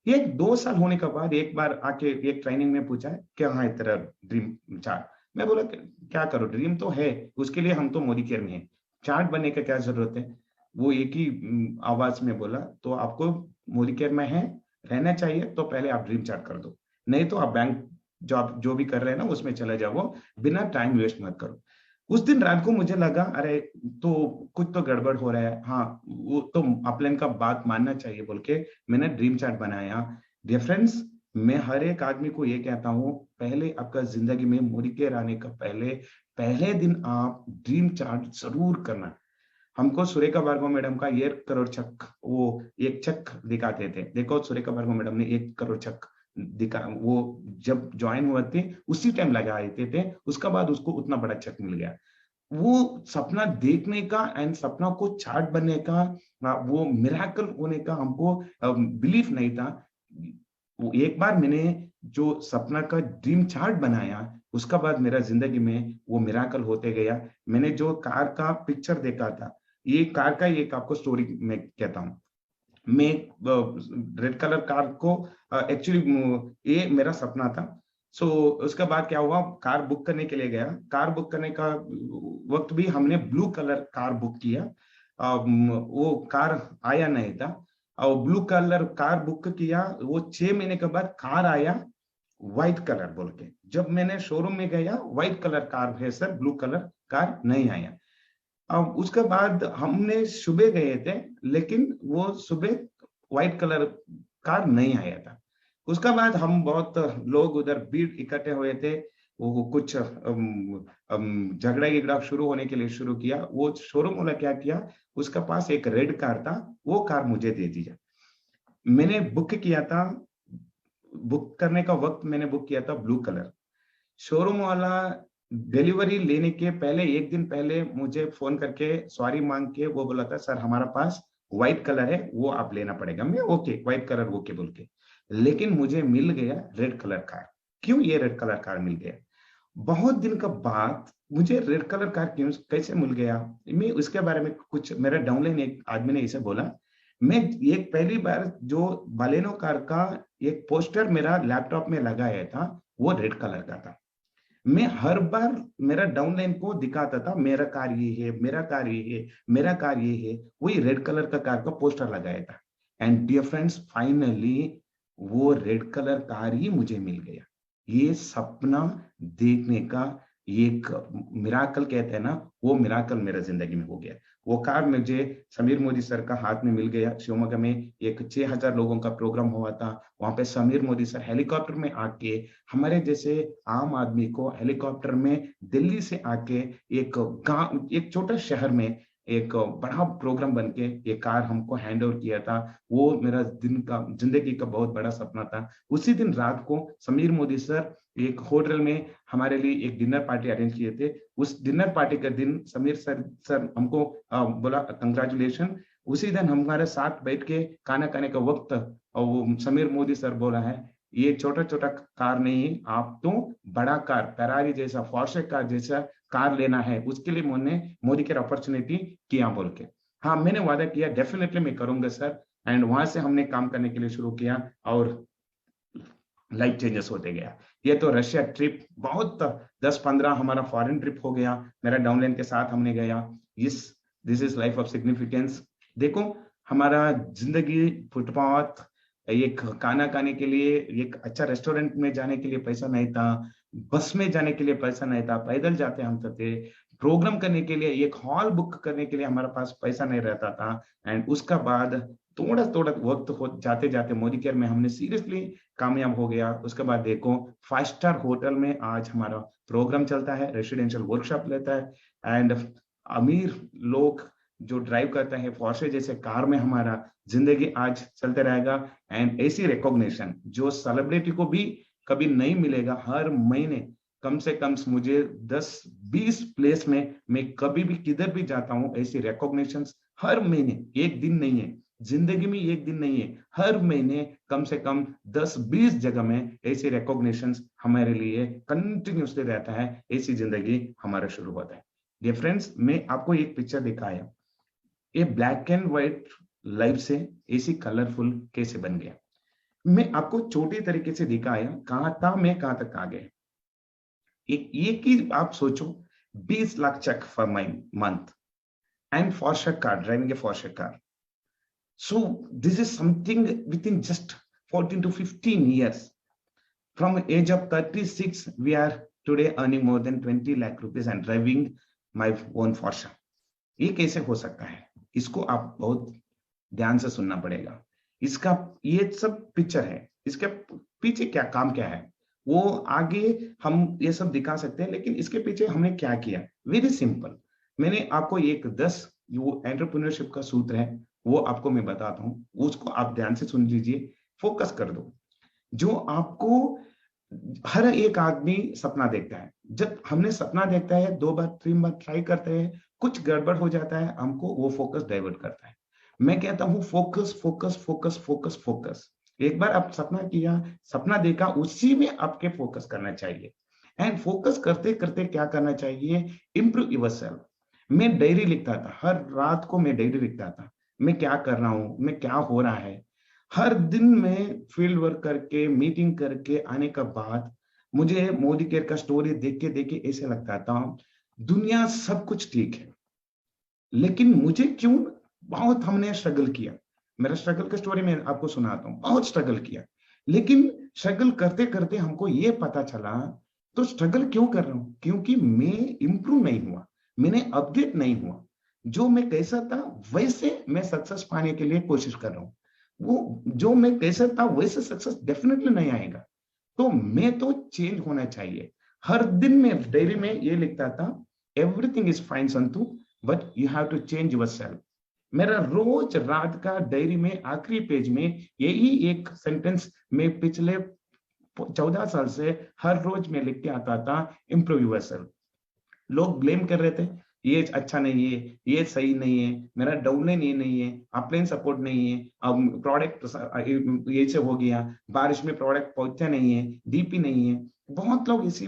एक 2 साल होने के बाद एक बार आके एक ट्रेनिंग में पूछा है क्या हाँ तेरा ड्रीम चार्ट। मैं बोला क्या करो, ड्रीम तो है, उसके लिए हम तो मोदी केयर में हैं, चार्ट बनने का क्या जरूरत है। वो एक ही आवाज में बोला, तो आपको मोदी केयर में है रहना चाहिए तो पहले आप ड्रीम चार्ट कर दो, नहीं तो आप बैंक जॉब जो भी कर रहे हैं ना उसमें चले जाओ, बिना टाइम वेस्ट मत करो। उस दिन रात को मुझे लगा अरे तो कुछ तो गड़बड़ हो रहा है, हाँ वो तो अपलाइन का बात मानना चाहिए बोल के मैंने ड्रीम चार्ट बनाया। डियर फ्रेंड्स, मैं हर एक आदमी को ये कहता हूँ, पहले आपका जिंदगी में मोदी केयर आने का पहले दिन आप ड्रीम चार्ट जरूर करना। हमको सुरेखा भार्गव मैडम का 1 करोड़ चेक, वो एक चेक दिखाते थे, देखो सुरेखा भार्गव मैडम ने 1 करोड़ चेक दिखा, वो जब ज्वाइन हुए थे उसी टाइम लगा देते थे, उसका बाद उसको उतना बड़ा चेक मिल गया। वो सपना देखने का एंड सपना को चार्ट बनने का, वो मिराकल होने का हमको बिलीफ नहीं था। वो एक बार मैंने जो सपना का ड्रीम चार्ट बनाया, उसका बाद मेरा जिंदगी में वो मिराकल होते गया। मैंने जो कार का पिक्चर देखा था, ये कार का एक आपको स्टोरी मैं कहता हूँ। मैं रेड कलर कार को एक्चुअली ये मेरा सपना था। सो उसके बाद क्या हुआ, कार बुक करने के लिए गया, कार बुक करने का वक्त भी हमने ब्लू कलर कार बुक किया, वो कार आया नहीं था, और ब्लू कलर कार बुक किया, वो 6 महीने के बाद कार आया व्हाइट कलर बोल के। जब मैंने शोरूम में गया, व्हाइट कलर कार है सर, ब्लू कलर कार नहीं आया। अब उसके बाद हमने सुबह गए थे, लेकिन वो सुबह व्हाइट कलर कार नहीं आया था। उसका बाद हम बहुत लोग उधर भीड़ इकट्ठे हुए थे, वो कुछ झगड़ा शुरू होने के लिए शुरू किया। वो शोरूम वाला क्या किया, उसका पास एक रेड कार था, वो कार मुझे दे दिया। मैंने बुक किया था, बुक करने का वक्त मैंने बुक किया था ब्लू कलर। शोरूम वाला डिलीवरी लेने के पहले 1 दिन पहले मुझे फोन करके सॉरी मांग के वो बोला था सर हमारा पास व्हाइट कलर है, वो आप लेना पड़ेगा। मैं ओके व्हाइट कलर ओके बोल के, लेकिन मुझे मिल गया रेड कलर कार। क्यों ये रेड कलर कार मिल गया? बहुत दिन का बाद मुझे रेड कलर कार क्यों कैसे मिल गया, मैं उसके बारे में कुछ, मेरा डाउनलाइन एक आदमी ने इसे बोला। मैं एक पहली बार जो बालेनो कार का एक पोस्टर मेरा लैपटॉप में लगाया था, वो रेड कलर का था। मैं हर बार मेरा डाउनलाइन को दिखाता था, मेरा कार ये है, मेरा कार ये है, मेरा कार ये है, वही रेड कलर का कार का पोस्टर लगाया था। एंड डियर फ्रेंड्स, फाइनली वो रेड कलर कार ही मुझे मिल गया। ये सपना देखने का एक मिराकल कहते हैं ना, वो मिराकल मेरा जिंदगी में हो गया। वो कार मुझे समीर मोदी सर का हाथ में मिल गया। शिवमोगा में एक 6000 लोगों का प्रोग्राम हुआ था, वहां पे समीर मोदी सर हेलीकॉप्टर में आके हमारे जैसे आम आदमी को हेलीकॉप्टर में दिल्ली से आके एक गांव, एक छोटा शहर में एक बड़ा प्रोग्राम बनके ये कार हमको हैंड ओवर किया था। वो मेरा जिंदगी का बहुत बड़ा सपना था। उसी दिन रात को समीर मोदी सर एक होटल में हमारे लिए एक डिनर पार्टी अरेंज किए थे। उस डिनर पार्टी के दिन समीर सर हमको बोला कंग्रेचुलेशन। उसी दिन हमारे साथ बैठ के खाना खाने का वक्त, और वो समीर मोदी सर बोला है ये छोटा छोटा कार नहीं, आप तो बड़ा कार, फेरारी जैसा, पोर्शे कार जैसा कार लेना है, उसके लिए मैंने मोदी केयर अपॉर्चुनिटी किया बोल के। हाँ, मैंने वादा किया डेफिनेटली मैं करूंगा सर। एंड वहां से हमने काम करने के लिए शुरू किया और लाइफ चेंजेस होते गया। ये तो रशिया ट्रिप बहुत 10-15 हमारा फॉरेन ट्रिप हो गया, मेरा डाउनलाइन के साथ हमने गया। This is life of significance. देखो हमारा जिंदगी, फुटपाथ, एक खाना खाने के लिए, एक अच्छा रेस्टोरेंट में जाने के लिए पैसा नहीं था, बस में जाने के लिए पैसा नहीं था, पैदल जाते हम थे, प्रोग्राम करने के लिए एक हॉल बुक करने के लिए हमारे पास पैसा नहीं रहता था। एंड उसका बाद थोड़ा थोड़ा वक्त हो जाते जाते मोदी केयर में हमने सीरियसली कामयाब हो गया। उसके बाद देखो 5 स्टार होटल में आज हमारा प्रोग्राम चलता है, रेसिडेंशियल वर्कशॉप लेता है। एंड अमीर लोग जो ड्राइव करता है पोर्शे जैसे कार में हमारा जिंदगी आज चलते रहेगा। एंड ऐसी रिकॉग्निशन जो सेलिब्रिटी को भी कभी नहीं मिलेगा, हर महीने कम से कम मुझे 10-20 प्लेस में मैं कभी भी किधर भी जाता हूँ, ऐसी रिकॉग्निशन हर महीने, एक दिन नहीं है, जिंदगी में एक दिन नहीं है, हर महीने कम से कम 10-20 जगह में ऐसी रिकॉग्निशन हमारे लिए कंटिन्यूसली रहता है। ऐसी जिंदगी हमारा शुरू होता है। डियर फ्रेंड्स, मैं आपको एक पिक्चर दिखाया, ये ब्लैक एंड व्हाइट लाइफ से ऐसी कलरफुल कैसे बन गया। मैं आपको छोटी तरीके से दिखाया, कहां था मैं, कहां तक आ गए। एक ही आप सोचो, 20 lakh cheque for my month and Porsche car, driving a Porsche car. So this is something within just 14 to 15 years. From age of 36, we are today earning more than 20 lakh rupees and driving my own Porsche. ये कैसे हो सकता है? इसको आप बहुत ध्यान से सुनना पड़ेगा। इसका ये सब पिक्चर है, इसके पीछे क्या काम क्या है वो आगे हम ये सब दिखा सकते हैं, लेकिन इसके पीछे हमने क्या किया, वेरी सिंपल। मैंने आपको एक 10 जो एंटरप्रेन्योरशिप का सूत्र है वो आपको मैं बताता हूँ, उसको आप ध्यान से सुन लीजिए, फोकस कर दो। जो आपको हर एक आदमी सपना देखता है, जब हमने सपना देखता है 2 बार 3 बार ट्राई करते हैं, कुछ गड़बड़ हो जाता है, हमको वो फोकस डाइवर्ट करता है। मैं कहता हूँ focus focus focus focus focus. एक बार आप सपना किया, सपना देखा, उसी में आपके फोकस करना चाहिए। एंड फोकस करते करते क्या करना चाहिए, इंप्रूव योरसेल्फ। मैं डायरी लिखता था, हर रात को मैं डायरी लिखता था, मैं क्या कर रहा हूँ, मैं क्या हो रहा है। हर दिन में फील्ड वर्क करके मीटिंग करके आने का बाद मुझे मोदी केयर का स्टोरी देख के ऐसे लगता था दुनिया सब कुछ ठीक है, लेकिन मुझे क्यों, बहुत हमने स्ट्रगल किया। मेरा स्ट्रगल का स्टोरी मैं आपको सुनाता हूँ, बहुत स्ट्रगल किया, लेकिन स्ट्रगल करते करते हमको ये पता चला तो स्ट्रगल क्यों कर रहा हूँ, क्योंकि मैं इंप्रूव नहीं हुआ, मैंने अपडेट नहीं हुआ। जो मैं कैसा था वैसे मैं सक्सेस पाने के लिए कोशिश कर रहा हूँ, वो जो मैं कैसा था वैसे सक्सेस डेफिनेटली नहीं आएगा। तो मैं तो चेंज होना चाहिए। हर दिन में डायरी में ये लिखता था, everything is fine Santu but you have to change yourself. मेरा रोज रात का डायरी में आखिरी पेज में यही एक सेंटेंस मैं पिछले 14 साल से हर रोज में लिख के आता था, इंप्रूव योरसेल्फ। लोग ब्लेम कर रहे थे, ये अच्छा नहीं है, ये सही नहीं है, मेरा डाउनलाइन ये नहीं है, अपलाइन सपोर्ट नहीं है, अब प्रोडक्ट ये से हो गया, बारिश में प्रोडक्ट पहुंचा नहीं है, डीपी नहीं है। बहुत लोग इसी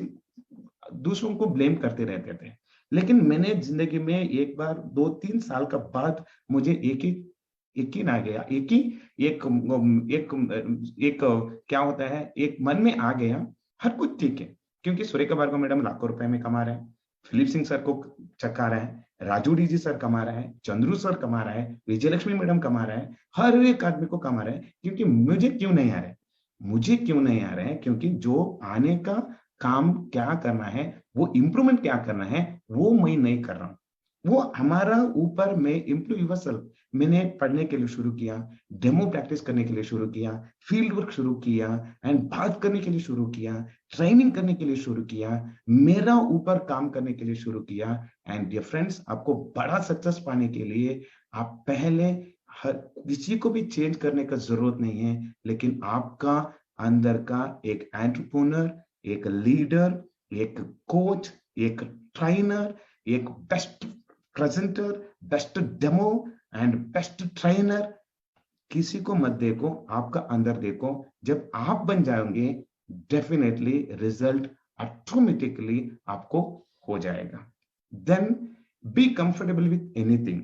दूसरों को ब्लेम करते रहते थे, लेकिन मैंने जिंदगी में एक बार 2-3 साल का बाद मुझे यकीन आ गया, एक क्या होता है, एक मन में आ गया, हर कुछ ठीक है, क्योंकि सुरेखा भार्गव मैडम लाखों रुपए में कमा रहे हैं, फिलिप सिंह सर को चक्का रहा है, राजू डी जी सर कमा रहा है, चंद्रू सर कमा रहा है, विजयलक्ष्मी मैडम कमा रहा है, हर एक आदमी को कमा रहा है। क्योंकि मुझे क्यों नहीं आ रहा है, मुझे क्यों नहीं आ रहा है, क्योंकि जो आने का काम क्या करना है, वो इंप्रूवमेंट क्या करना है, वो मैं नहीं कर रहा हूँ। वो हमारा ऊपर में इंप्रूव योरसेल्फ मैंने पढ़ने के लिए शुरू किया, डेमो प्रैक्टिस करने के लिए शुरू किया, फील्ड वर्क शुरू किया, एंड बात करने के लिए शुरू किया, ट्रेनिंग करने के लिए शुरू किया, मेरा ऊपर काम करने के लिए शुरू किया। एंड डियर फ्रेंड्स, आपको बड़ा सक्सेस पाने के लिए आप पहले किसी को भी चेंज करने का जरूरत नहीं है, लेकिन आपका अंदर का एक एंटरप्रेन्योर, एक लीडर, एक कोच, एक ट्रेनर, एक best presenter, best demo and best trainer, किसी को मत देखो, आपका अंदर देखो। जब आप बन जाओगे डेफिनेटली रिजल्ट ऑटोमेटिकली आपको हो जाएगा। Then be comfortable with anything.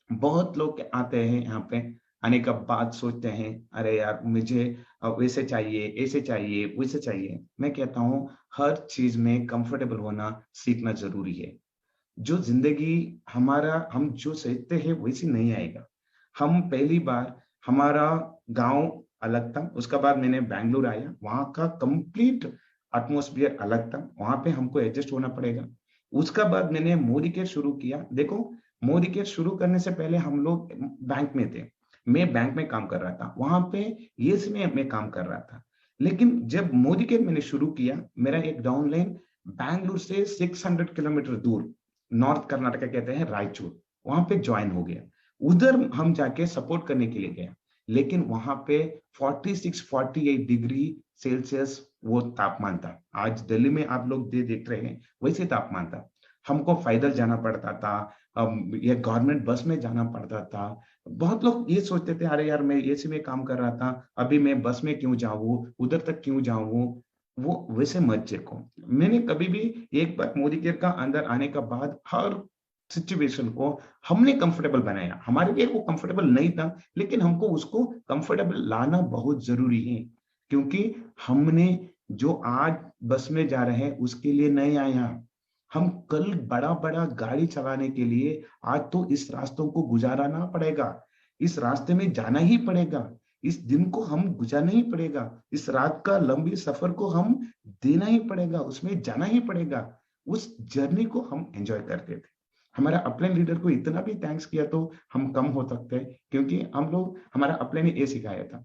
बहुत लोग आते हैं यहाँ पे, आने का बाद सोचते हैं अरे यार मुझे वैसे चाहिए, ऐसे चाहिए, वैसे चाहिए। मैं कहता हूँ हर चीज में कंफर्टेबल होना सीखना जरूरी है। जो जिंदगी हमारा हम जो सोचते हैं वैसी नहीं आएगा। हम पहली बार, हमारा गांव अलग था, उसका बाद मैंने बैंगलोर आया, वहां का कंप्लीट एटमॉस्फेयर अलग था, वहां पे हमको एडजस्ट होना पड़ेगा। उसका बाद मैंने मोदी केयर शुरू किया। देखो, मोदी केयर शुरू करने से पहले हम लोग बैंक में थे, मैं बैंक में काम कर रहा था, वहां पे येस में मैं काम कर रहा था। लेकिन जब मोदी केयर मैंने शुरू किया, मेरा एक डाउनलाइन बैंगलोर से 600 किलोमीटर दूर, नॉर्थ कर्नाटका कहते हैं रायचूर, वहां पे ज्वाइन हो गया। उधर हम जाके सपोर्ट करने के लिए गया, लेकिन वहां पे 46-48 डिग्री सेल्सियस वो तापमान था। आज दिल्ली में आप लोग देख रहे हैं वैसे तापमान था। हमको पैदल जाना पड़ता था, या गवर्नमेंट बस में जाना पड़ता था। बहुत लोग ये सोचते थे अरे यार मैं एसी में काम कर रहा था, अभी मैं बस में क्यों जाऊं, उधर तक क्यों जाऊं। वो वैसे मत देखो। मैंने कभी भी एक बार मोदी केयर का अंदर आने का बाद हर सिचुएशन को हमने कंफर्टेबल बनाया। हमारे लिए वो कंफर्टेबल नहीं था, लेकिन हमको उसको कंफर्टेबल लाना बहुत जरूरी है, क्योंकि हमने जो आज बस में जा रहे हैं उसके लिए नहीं आया। हम कल बड़ा बड़ा गाड़ी चलाने के लिए आज तो इस रास्तों को गुजारना पड़ेगा, इस रास्ते में जाना ही पड़ेगा, इस दिन को हम गुजारना ही पड़ेगा, इस रात का लंबी सफर को हम देना ही पड़ेगा, उसमें जाना ही पड़ेगा। उस जर्नी को हम एंजॉय करते थे। हमारा अपलाइन लीडर को इतना भी थैंक्स किया तो हम कम हो सकते हैं, क्योंकि हम लोग, हमारा अपलाइन ने ये सिखाया था,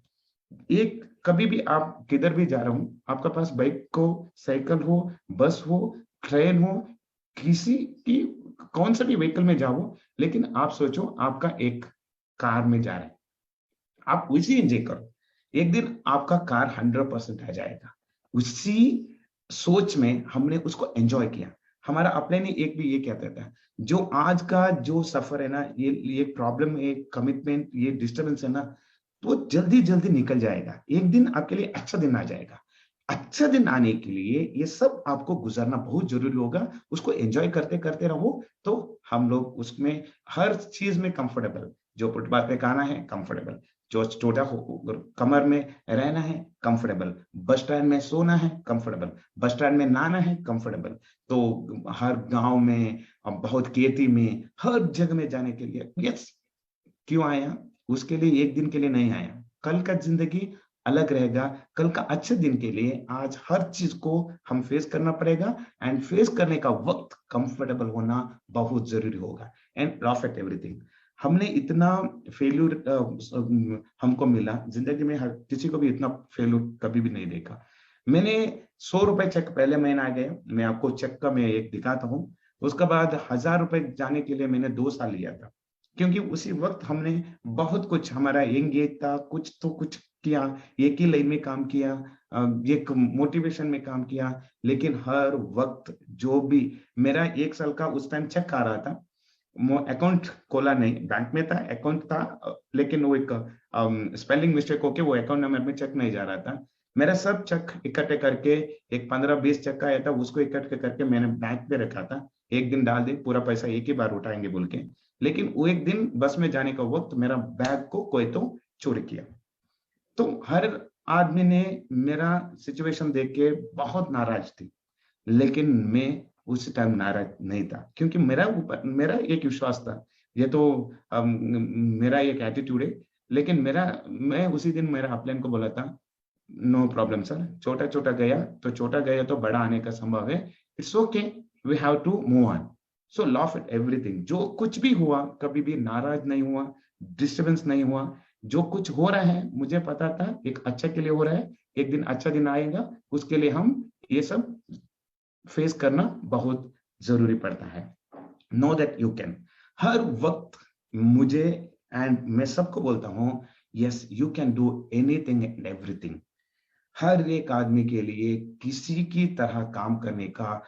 एक कभी भी आप किधर भी जा रहे हो, आपका पास बाइक हो, साइकिल हो, बस हो, ट्रेन हो, किसी की कौन सा भी व्हीकल में जाओ, लेकिन आप सोचो आपका एक कार में जा रहे हैं, आप उसी एंजॉय करो, एक दिन आपका कार 100% आ जाएगा। उसी सोच में हमने उसको एंजॉय किया। हमारा अपने ने एक भी ये कहता था, जो आज का जो सफर है ना, ये प्रॉब्लम, ये कमिटमेंट, ये डिस्टर्बेंस है ना, तो जल्दी जल्दी निकल जाएगा, एक दिन आपके लिए अच्छा दिन आ जाएगा। अच्छा दिन आने के लिए ये सब आपको गुजरना बहुत जरूरी होगा, उसको एंजॉय करते करते रहो, तो हम लोग उसमें हर चीज में कंफर्टेबल, जो फुटपाथ पे खाना है कंफर्टेबल, जो छोटा कमर में रहना है कंफर्टेबल, बस स्टैंड में सोना है कंफर्टेबल, बस स्टैंड में नहाना है कंफर्टेबल, तो हर गांव में, बहुत खेती में, हर जगह में जाने के लिए यस क्यों आया, उसके लिए एक दिन के लिए नहीं आया। कल का जिंदगी अलग रहेगा, कल का अच्छे दिन के लिए आज हर चीज को हम फेस करना पड़ेगा, एंड फेस करने का वक्त कंफर्टेबल होना बहुत जरूरी होगा। एंड लाफ एट एवरीथिंग, हमने इतना फेल्यूर हमको मिला जिंदगी में, हर किसी को भी इतना फेल्यूर कभी भी नहीं देखा। मैंने 100 रुपए चेक पहले महीना आ गया, मैं आपको चेक का मैं एक दिखाता हूँ। उसके बाद 1000 रुपए जाने के लिए मैंने 2 साल लिया था, क्योंकि उसी वक्त हमने बहुत कुछ, हमारा एंगेज था, कुछ तो कुछ किया, एक ही लाइन में काम किया, एक मोटिवेशन में काम किया, लेकिन हर वक्त जो भी मेरा 1 साल का उस टाइम चेक आ रहा था, अकाउंट खोला नहीं, बैंक में था, अकाउंट था, लेकिन वो एक स्पेलिंग मिस्टेक होके वो अकाउंट नंबर में चेक नहीं जा रहा था। मेरा सब चेक इकट्ठे करके, एक 15-20 चेक आया था, उसको इकट्ठे करके मैंने बैंक पे रखा था, एक दिन डाल दे, पूरा पैसा एक ही बार उठाएंगे बोल के। लेकिन वो एक दिन बस में जाने का वक्त मेरा बैग को कोई तो चोरी किया। तो हर आदमी ने मेरा सिचुएशन देख के बहुत नाराज थी, लेकिन मैं उस टाइम नाराज नहीं था, क्योंकि मेरा एक विश्वास था, ये तो मेरा एक एटीट्यूड है। लेकिन मैं उसी दिन मेरा अपलाइन को बोला था, नो प्रॉब्लम सर, छोटा छोटा गया तो बड़ा आने का संभव है, it's okay, we have to move on. So laugh at everything, जो कुछ भी हुआ कभी भी नाराज नहीं हुआ, डिस्टर्बेंस नहीं हुआ। जो कुछ हो रहा है मुझे पता था एक अच्छा के लिए हो रहा है, एक दिन अच्छा दिन आएगा, उसके लिए हम ये सब फेस करना बहुत जरूरी पड़ता है। नो दैट यू कैन, हर वक्त मुझे एंड मैं सबको बोलता हूं, yes you can do anything and everything. हर एक आदमी के लिए किसी की तरह काम करने का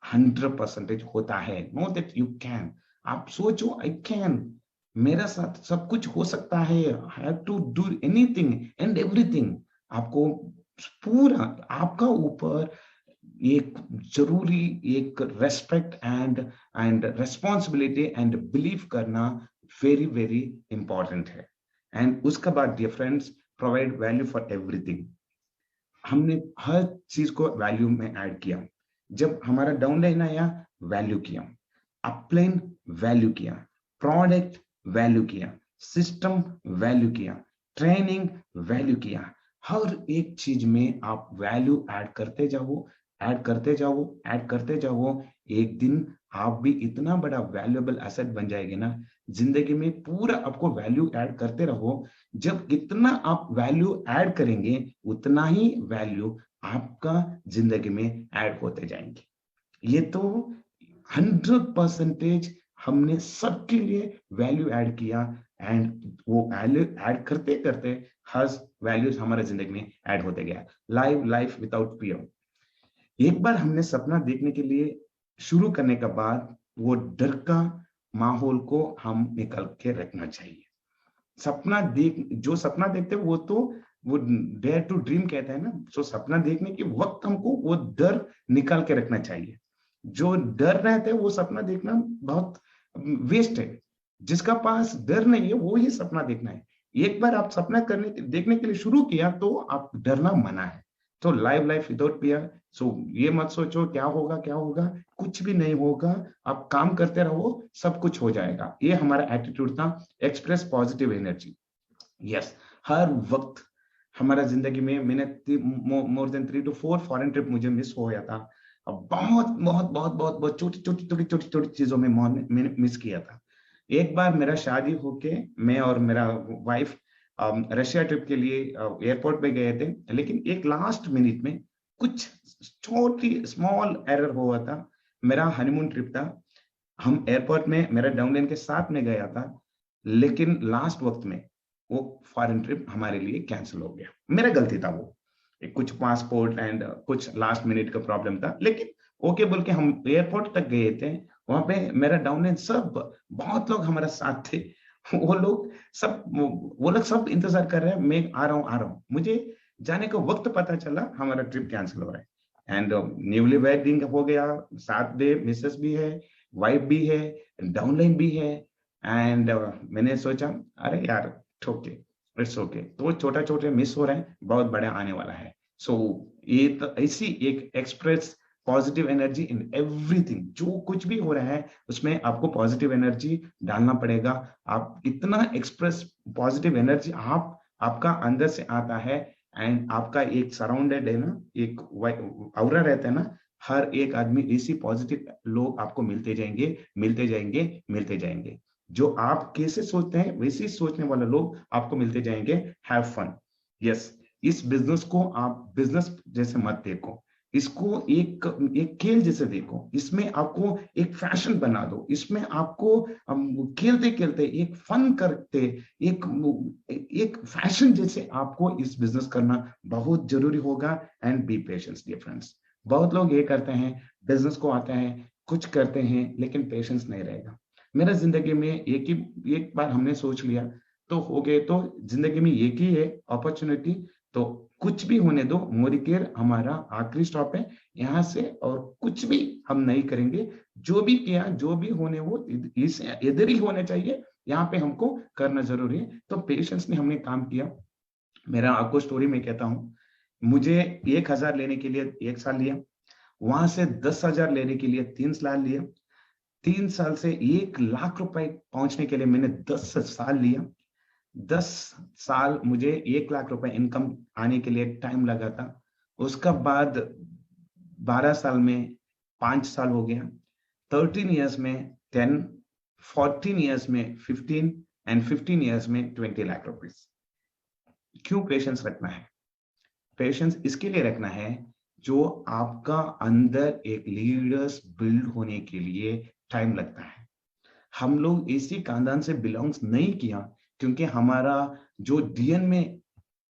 100% होता है। नो दैट यू कैन, आप सोचो आई कैन, मेरा साथ सब कुछ हो सकता है, I have to do anything and everything. आपको पूरा, आपका ऊपर एक जरूरी एक respect and responsibility and believe करना वेरी वेरी इंपॉर्टेंट है। एंड उसके बाद dear friends, provide value for everything. हमने हर चीज को वैल्यू में ऐड किया। जब हमारा डाउनलाइन आया, वैल्यू किया, अपलाइन वैल्यू किया, प्रोडक्ट वैल्यू किया, सिस्टम वैल्यू किया, ट्रेनिंग वैल्यू किया। हर एक चीज में आप वैल्यू ऐड करते जाओ, ऐड करते जाओ, ऐड करते जाओ। एक दिन आप भी इतना बड़ा वैल्यूएबल एसेट बन जाएंगे ना, जिंदगी में पूरा आपको वैल्यू ऐड करते रहो। जब इतना आप वैल्यू ऐड करेंगे, उतना ही वैल्यू आपका जिंदगी में ऐड होते जाएंगे। ये तो 100% हमने सबके लिए वैल्यू ऐड किया, एंड वो वैल्यू ऐड करते करते हर वैल्यूज हमारे जिंदगी में ऐड होते गया। Life without fear. एक बार हमने सपना देखने के लिए शुरू करने के बाद वो डर का माहौल को हम निकल के रखना चाहिए। जो सपना देखते हैं वो डेयर टू ड्रीम कहते हैं ना। जो सपना देखने के वक्त हमको वो डर निकाल के रखना चाहिए। जो डर रहता है वो सपना देखना बहुत वेस्ट है। जिसका पास डर नहीं है वो ही सपना देखना है। एक बार आप सपना देखने के लिए शुरू किया तो आप डरना मना है। तो लाइफ विदाउट फियर। सो ये मत सोचो क्या होगा, कुछ भी नहीं होगा। आप काम करते रहो, सब कुछ हो जाएगा। ये हमारा एटीट्यूड था, एक्सप्रेस पॉजिटिव एनर्जी। यस, हर वक्त हमारा जिंदगी में मैंने more than 3 to 4 foreign trip मुझे मिस हो गया था। अब बहुत छोटी चीजों में मैंने मिस किया था। एक बार मेरा शादी होके मैं और मेरा वाइफ रशिया ट्रिप के लिए एयरपोर्ट पे गए थे, लेकिन एक लास्ट मिनट में कुछ छोटी स्मॉल एरर हुआ था। मेरा हनीमून ट्रिप था, हम एयरपोर्ट में मेरा डाउनलाइन के साथ में गया था, लेकिन लास्ट वक्त में वो फॉरेन ट्रिप हमारे लिए कैंसिल हो गया। मेरा गलती था वो, कुछ पासपोर्ट एंड कुछ लास्ट मिनट का प्रॉब्लम था, लेकिन ओके बोल के हम एयरपोर्ट तक गए थे। वहां पे मेरा डाउनलाइन सब बहुत लोग हमारे साथ थे, वो लोग सब इंतजार कर रहे हैं, मैं आ रहा हूँ। मुझे जाने का वक्त पता चला हमारा ट्रिप कैंसिल हो रहा है। एंड न्यूली वेडिंग हो गया, साथ में मिसेस भी है, वाइफ भी है, डाउनलाइन भी है। एंड मैंने सोचा अरे यार ओके, इट्स ओके, तो छोटा मिस हो रहा है, बहुत बड़ा आने वाला है। सो ये तो ऐसी एक express positive energy in everything. जो कुछ भी हो रहा है उसमें आपको पॉजिटिव एनर्जी डालना पड़ेगा। आप इतना एक्सप्रेस पॉजिटिव एनर्जी आपका अंदर से आता है, एंड आपका एक सराउंडेड है ना, एक ऑरा रहता है ना, हर एक आदमी ऐसी पॉजिटिव लोग आपको मिलते जाएंगे। जो आप कैसे सोचते हैं वैसे सोचने वाले लोग आपको मिलते जाएंगे। Have fun. यस, इस बिजनेस को आप बिजनेस जैसे मत देखो, इसको एक खेल जैसे देखो। इसमें आपको एक फैशन बना दो, इसमें आपको खेलते खेलते एक फन करते एक फैशन जैसे आपको इस बिजनेस करना बहुत जरूरी होगा। And be patience dear friends. बहुत लोग ये करते हैं, बिजनेस को आते हैं, कुछ करते हैं, लेकिन पेशेंस नहीं रहेगा। मेरा जिंदगी में एक बार हमने सोच लिया तो हो गए, तो जिंदगी में एक ही है अपॉर्चुनिटी, तो कुछ भी होने दो। मोदी केयर हमारा आखिरी स्टॉप है, यहाँ से और कुछ भी हम नहीं करेंगे। जो भी किया, जो भी होने वो इधर ही होना चाहिए, यहाँ पे हमको करना जरूरी है। तो पेशेंस में हमने काम किया। मेरा आपको स्टोरी में कहता हूँ, मुझे 1000 लेने के लिए 1 साल लिया, वहां से 10,000 लेने के लिए 3 साल लिया, 3 साल से 1 लाख रुपए पहुंचने के लिए मैंने 10 साल लिया। 10 साल मुझे 1 लाख रुपए इनकम आने के लिए टाइम लगा था। उसका बाद 12 साल में 5 साल हो गया, 13 इयर्स में 10, 14 इयर्स में 15 एंड 15 इयर्स में 20 लाख रुपए। क्यों पेशेंस रखना है? पेशेंस इसके लिए रखना है जो आपका अंदर एक लीडर्स बिल्ड होने के लिए टाइम लगता है। हम लोग इसी खानदान से बिलोंग्स नहीं किया, क्योंकि हमारा जो डीएनए में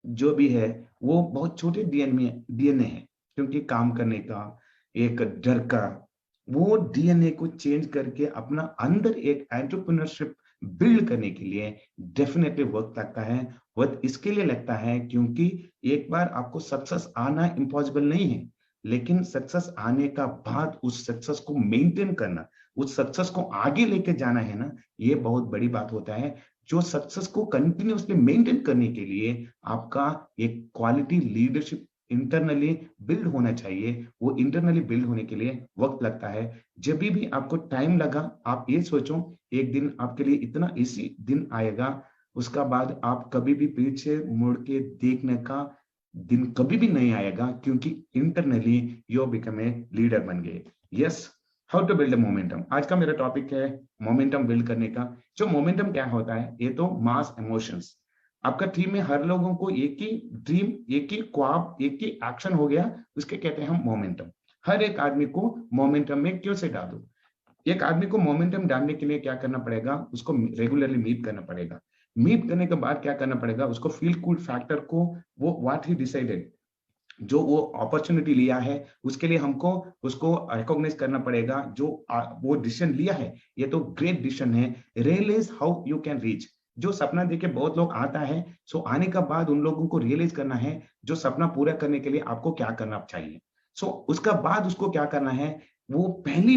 जो भी है वो बहुत छोटे डीएनए है, क्योंकि काम करने का एक डर का, वो डीएनए को चेंज करके अपना अंदर एक एंटरप्रेन्योरशिप बिल्ड करने के लिए डेफिनेटली वक्त लगता है। वक्त इसके लिए लगता है क्योंकि एक बार आपको सक्सेस आना इम्पॉसिबल नहीं है, लेकिन सक्सेस आने का बाद उस सक्सेस को मेंटेन करना, उस सक्सेस को आगे लेके जाना है ना, ये बहुत बड़ी बात होता है। जो सक्सेस को कंटिन्यूअसली मेंटेन करने के लिए आपका एक क्वालिटी लीडरशिप इंटरनली बिल्ड होना चाहिए। वो इंटरनली बिल्ड होने के लिए वक्त लगता है। जब भी आपको टाइम लगा, आप ये सोचो एक दिन आपके लिए इतना इसी दिन आएगा, उसका बाद आप कभी भी पीछे मुड़ के देखने का दिन कभी भी नहीं आएगा, क्योंकि internally you become a leader बन गए। Yes, how to build a momentum. आज का मेरा टॉपिक है मोमेंटम बिल्ड करने का। जो मोमेंटम क्या होता है, ये तो मास इमोशंस। आपका टीम में हर लोगों को एक ही ड्रीम, एक ही ख्वाब, एक ही एक्शन हो गया, उसके कहते हैं हम मोमेंटम। हर एक आदमी को मोमेंटम में क्यों से डाल दो। एक आदमी को मोमेंटम डालने के लिए क्या करना पड़ेगा, उसको रेगुलरली मीट करना पड़ेगा। मीट करने के बाद क्या करना पड़ेगा, उसको फील गुड फैक्टर को, वो व्हाट ही डिसाइडेड, जो वो अपॉर्चुनिटी लिया है उसके लिए हमको उसको रिकॉग्नाइज करना पड़ेगा। जो वो डिसीजन लिया है, ये तो ग्रेट डिसीजन है। Realise how you can reach. जो सपना देके बहुत लोग आता है, सो आने का बाद उन लोगों को रियलाइज करना है जो सपना पूरा करने के लिए आपको क्या करना चाहिए। सो उसका बाद उसको क्या करना है, वो पहली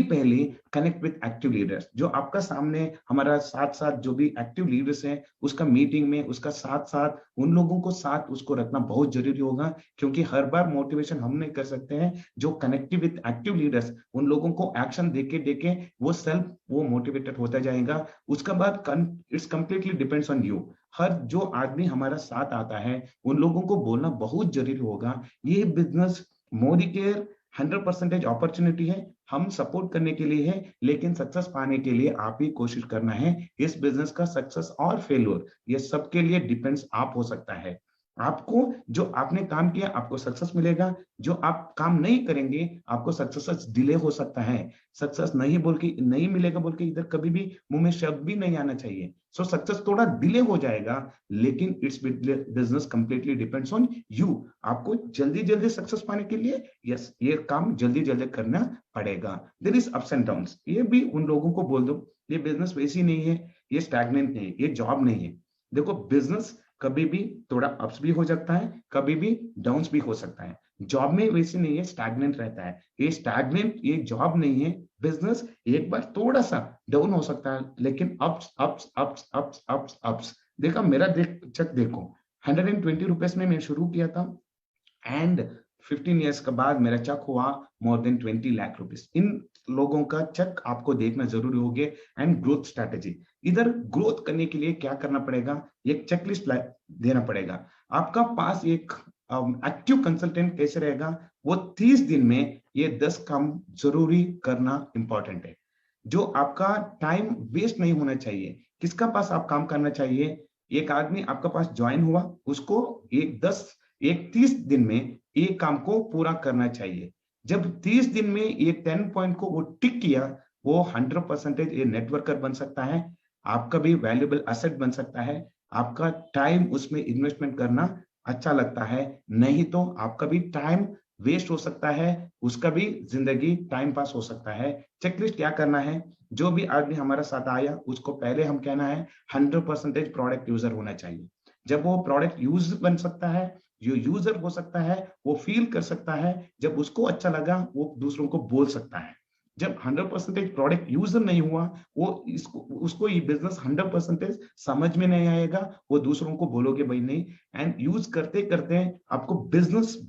कनेक्ट विद एक्टिव लीडर्स, जो आपका सामने हमारा साथ साथ जो भी एक्टिव लीडर्स हैं उसका मीटिंग में उसका साथ साथ उन लोगों को साथ उसको रखना बहुत जरूरी होगा, क्योंकि हर बार मोटिवेशन हम नहीं कर सकते हैं। जो कनेक्टिव विद एक्टिव लीडर्स, उन लोगों को एक्शन देके देके वो मोटिवेटेड होता जाएगा। उसके बाद it's completely depends on you. हर जो आदमी हमारा साथ आता है उन लोगों को बोलना बहुत जरूरी होगा, ये बिजनेस मोदी केयर 100% अपॉर्चुनिटी है, हम सपोर्ट करने के लिए है, लेकिन सक्सेस पाने के लिए आप ही कोशिश करना है। इस बिजनेस का सक्सेस और फेल्योर ये सबके लिए डिपेंड्स आप हो सकता है। आपको जो आपने काम किया आपको सक्सेस मिलेगा, जो आप काम नहीं करेंगे आपको सक्सेस डिले हो सकता है। सक्सेस नहीं मिलेगा बोल के इधर कभी भी मुंह में शब्द भी नहीं आना चाहिए। सो सक्सेस थोड़ा डिले हो जाएगा, लेकिन it's business completely depends on you. आपको जल्दी जल्दी सक्सेस पाने के लिए यस ये काम जल्दी जल्दी करना पड़ेगा। There is ups and downs, ये भी उन लोगों को बोल दो ये बिजनेस वैसी नहीं है, ये स्टैग्नेंट नहीं है, ये जॉब नहीं है। देखो बिजनेस कभी भी थोड़ा अप्स भी हो सकता है, कभी भी डाउन्स भी हो सकता है। जॉब में वैसे नहीं है, स्टैग्नेंट रहता है। ये जॉब नहीं है। बिजनेस एक बार थोड़ा सा डाउन हो सकता है, लेकिन ups ups ups ups ups ups. देखा मेरा चेक देखो, 120 रुपीज में मैं शुरू किया था एंड 15 इयर्स के बाद मेरा चेक हुआ मोर देन 20 लाख रुपीज। इन लोगों का चेक आपको देखना जरूरी होगा। एंड ग्रोथ स्ट्रैटेजी, इधर ग्रोथ करने के लिए क्या करना पड़ेगा, एक चेकलिस्ट देना पड़ेगा। आपका पास एक एक्टिव कंसल्टेंट कैसे रहेगा, वो 30 दिन में ये 10 काम जरूरी करना इंपॉर्टेंट है। जो आपका टाइम वेस्ट नहीं होना चाहिए। किसका पास आप काम करना चाहिए, एक आदमी आपका पास ज्वाइन हुआ, उसको एक 30 दिन में एक काम को पूरा करना चाहिए। जब 30 दिन में ये 10 पॉइंट को वो टिक किया, वो 100% ये नेटवर्कर बन सकता है, आपका भी वैल्यूएबल एसेट बन सकता है। आपका टाइम उसमें इन्वेस्टमेंट करना अच्छा लगता है, नहीं तो आपका भी टाइम वेस्ट हो सकता है, उसका भी जिंदगी टाइम पास हो सकता है। चेकलिस्ट क्या करना है, जो भी आदमी हमारा साथ आया उसको पहले हम कहना है 100% प्रोडक्ट यूजर होना चाहिए। जब वो प्रोडक्ट यूज बन सकता है, जो यूजर हो सकता है, वो फील कर सकता है, जब उसको अच्छा लगा वो दूसरों को बोल सकता है। जब 100% प्रोडक्ट यूजर नहीं हुआ, उसको ये बिजनेस 100% समझ में नहीं आएगा, वो दूसरों को बोलोगे भाई नहीं। एंड यूज करते करते आपको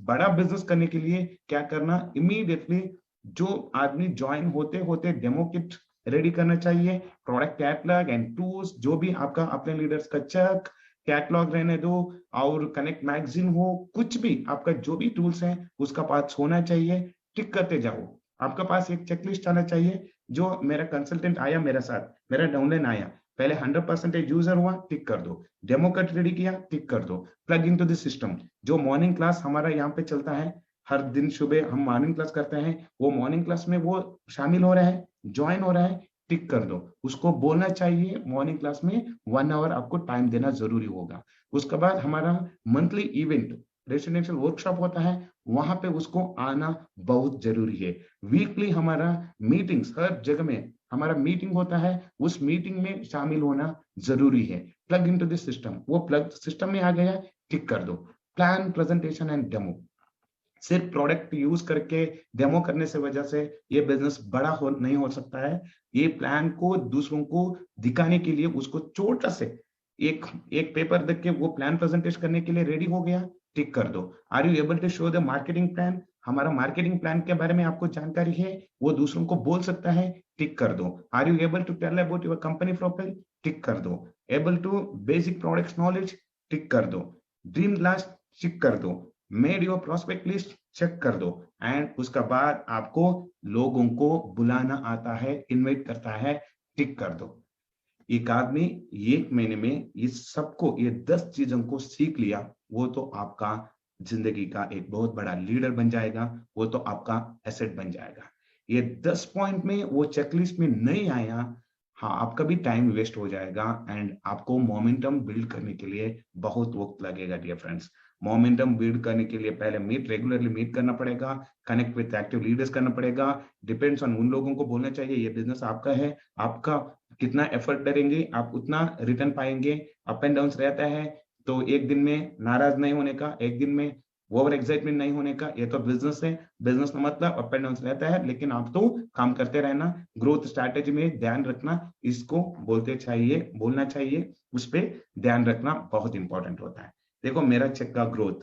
बड़ा बिजनेस करने के लिए क्या करना, इमीडिएटली जो आदमी ज्वाइन होते होते डेमो किट रेडी करना चाहिए, प्रोडक्ट कैटलॉग एंड टूल्स, जो भी आपका अपने लीडर्स का चेक कैटलॉग रहने दो, और कनेक्ट मैगजीन हो, कुछ भी आपका जो भी टूल्स हैं उसका पास होना चाहिए। टिक करते जाओ। आपका पास एक चेकलिस्ट आना चाहिए। जो मेरा कंसल्टेंट आया मेरे साथ, मेरा डाउनलाइन आया, पहले 100% यूजर हुआ, टिक कर दो। डेमो कट रेडी किया, टिक कर दो। प्लग इनटू द सिस्टम, जो मॉर्निंग क्लास हमारा यहाँ पे चलता है, हर दिन सुबह हम मॉर्निंग क्लास करते हैं, वो मॉर्निंग क्लास में वो शामिल हो रहा है, ज्वाइन हो रहा है, टिक कर दो। उसको बोलना चाहिए मॉर्निंग क्लास में 1 आवर आपको टाइम देना जरूरी होगा। उसके बाद हमारा मंथली इवेंट रेसिडेंशियल वर्कशॉप होता है, वहां पे उसको आना बहुत जरूरी है। वीकली हमारा मीटिंग्स, हर जगह में हमारा मीटिंग होता है, उस मीटिंग में शामिल होना जरूरी है। प्लग इनटू दिस सिस्टम, वो प्लग सिस्टम में आ गया, टिक कर दो। प्लान, प्रेजेंटेशन एंड डेमो, सिर्फ प्रोडक्ट यूज करके डेमो करने से वजह से ये बिजनेस बड़ा नहीं हो सकता है। ये प्लान को दूसरों को दिखाने के लिए उसको छोटा से एक पेपर देख के वो प्लान प्रेजेंटेशन करने के लिए रेडी हो गया, टिक कर दो। Are you able to show the marketing plan, हमारा मार्केटिंग प्लान के बारे में आपको जानकारी है, वो दूसरों को बोल सकता है, टिक कर दो। Are you able to tell about your company profile, tick कर दो। Able to basic products knowledge, tick कर दो। ड्रीम लास्ट, टिक कर दो। Made your prospect list, check कर दो। एंड उसका बाद आपको लोगों को बुलाना आता है, इनवाइट करता है, टिक कर दो। एक आदमी 1 महीने में इस सबको, ये 10 चीजों को सीख लिया, वो तो आपका जिंदगी का एक बहुत बड़ा लीडर बन जाएगा, वो तो आपका एसेट बन जाएगा। ये 10 पॉइंट में वो चेकलिस्ट में नहीं आया, हाँ आपका भी टाइम वेस्ट हो जाएगा एंड आपको मोमेंटम बिल्ड करने के लिए बहुत वक्त लगेगा। डियर फ्रेंड्स, मोमेंटम बिल्ड करने के लिए पहले रेगुलरली मीट करना पड़ेगा, कनेक्ट विद एक्टिव लीडर्स करना पड़ेगा, डिपेंड्स ऑन उन लोगों को बोलना चाहिए ये बिजनेस आपका है, आपका कितना एफर्ट करेंगे आप उतना रिटर्न पाएंगे। अप एंड डाउन रहता है, तो एक दिन में नाराज नहीं होने का, एक दिन में ओवर एक्साइटमेंट नहीं होने का। ये तो बिजनेस है, बिजनेस का मतलब अप एंड डाउन रहता है, लेकिन आप तो काम करते रहना, ग्रोथ स्ट्रैटेजी में ध्यान रखना, इसको बोलना चाहिए, उस पर ध्यान रखना बहुत इंपॉर्टेंट होता है। देखो मेरा चेक का ग्रोथ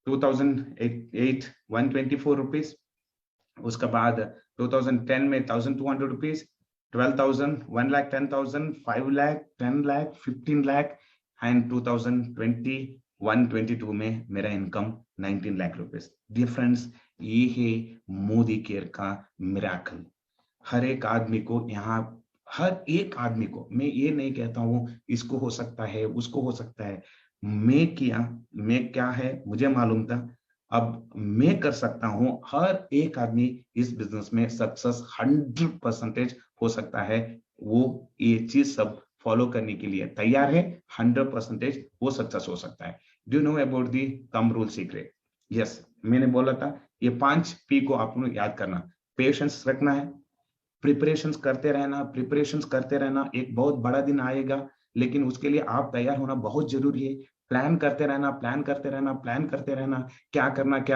2008 124 रुपीज, उसके बाद 2010 में 1200 रुपीज, 12,000, 1 लाख, 10,000, 5 लाख, 10 लाख, 15 लाख, एंड 2020 122 में मेरा income 19 lakh rupees. Dear friends, ये है मोदी केयर का मिरेकल। हर एक आदमी को यहाँ, हर एक आदमी को, मैं ये नहीं कहता हूँ इसको हो सकता है, उसको हो सकता है, मैं क्या है मुझे मालूम था, अब मैं कर सकता हूँ। हर एक आदमी इस बिजनेस में सक्सेस 100% हो सकता है। वो ये चीज सब फॉलो करने के लिए तैयार है, 100% वो सक्सेस हो सकता है। Do know about the thumb rule secret? Yes, मैंने बोला था ये 5 P को आपको याद करना। पेशेंस रखना है, प्रिपरेशंस करते रहना। एक बहुत बड़ा दिन आएगा, लेकिन उसके लिए आप तैयार होना बहुत जरूरी है। प्लान करते रहना, क्या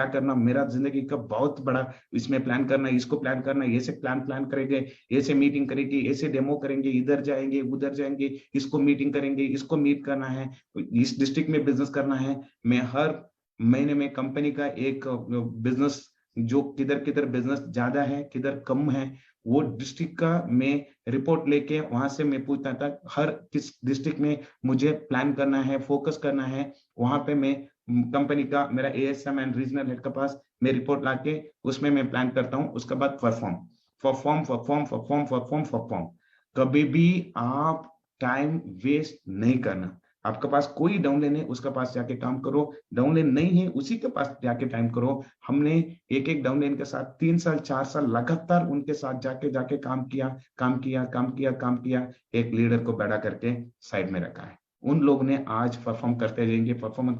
करना। मेरा जिंदगी का बहुत बड़ा इसमें प्लान करना, इसको प्लान करना, ऐसे प्लान करेंगे, ऐसे मीटिंग करेंगे, ऐसे डेमो करेंगे, इधर जाएंगे उधर जाएंगे, इसको मीटिंग करेंगे, इसको मीट करना है, इस डिस्ट्रिक्ट में बिजनेस करना है। मैं हर महीने में कंपनी का एक बिजनेस, जो किधर बिजनेस ज्यादा है किधर कम है, वो डिस्ट्रिक्ट का मैं रिपोर्ट लेके वहां से मैं पूछता था हर किस डिस्ट्रिक्ट में मुझे प्लान करना है, फोकस करना है। वहां पे मैं कंपनी का मेरा ASM एंड रीजनल हेड के पास मैं रिपोर्ट लाके उसमें मैं प्लान करता हूँ। उसके बाद परफॉर्म। कभी भी आप टाइम वेस्ट नहीं करना। आपके पास कोई डाउनलाइन है उसके पास जाके काम करो, डाउनलाइन नहीं है उसी के पास जाके टाइम करो। हमने एक डाउनलाइन के साथ 3 साल 4 साल लगातार उनके साथ जाके काम किया। एक लीडर को बैठा करके साइड में रखा है। उन लोग ने आज परफॉर्मेंस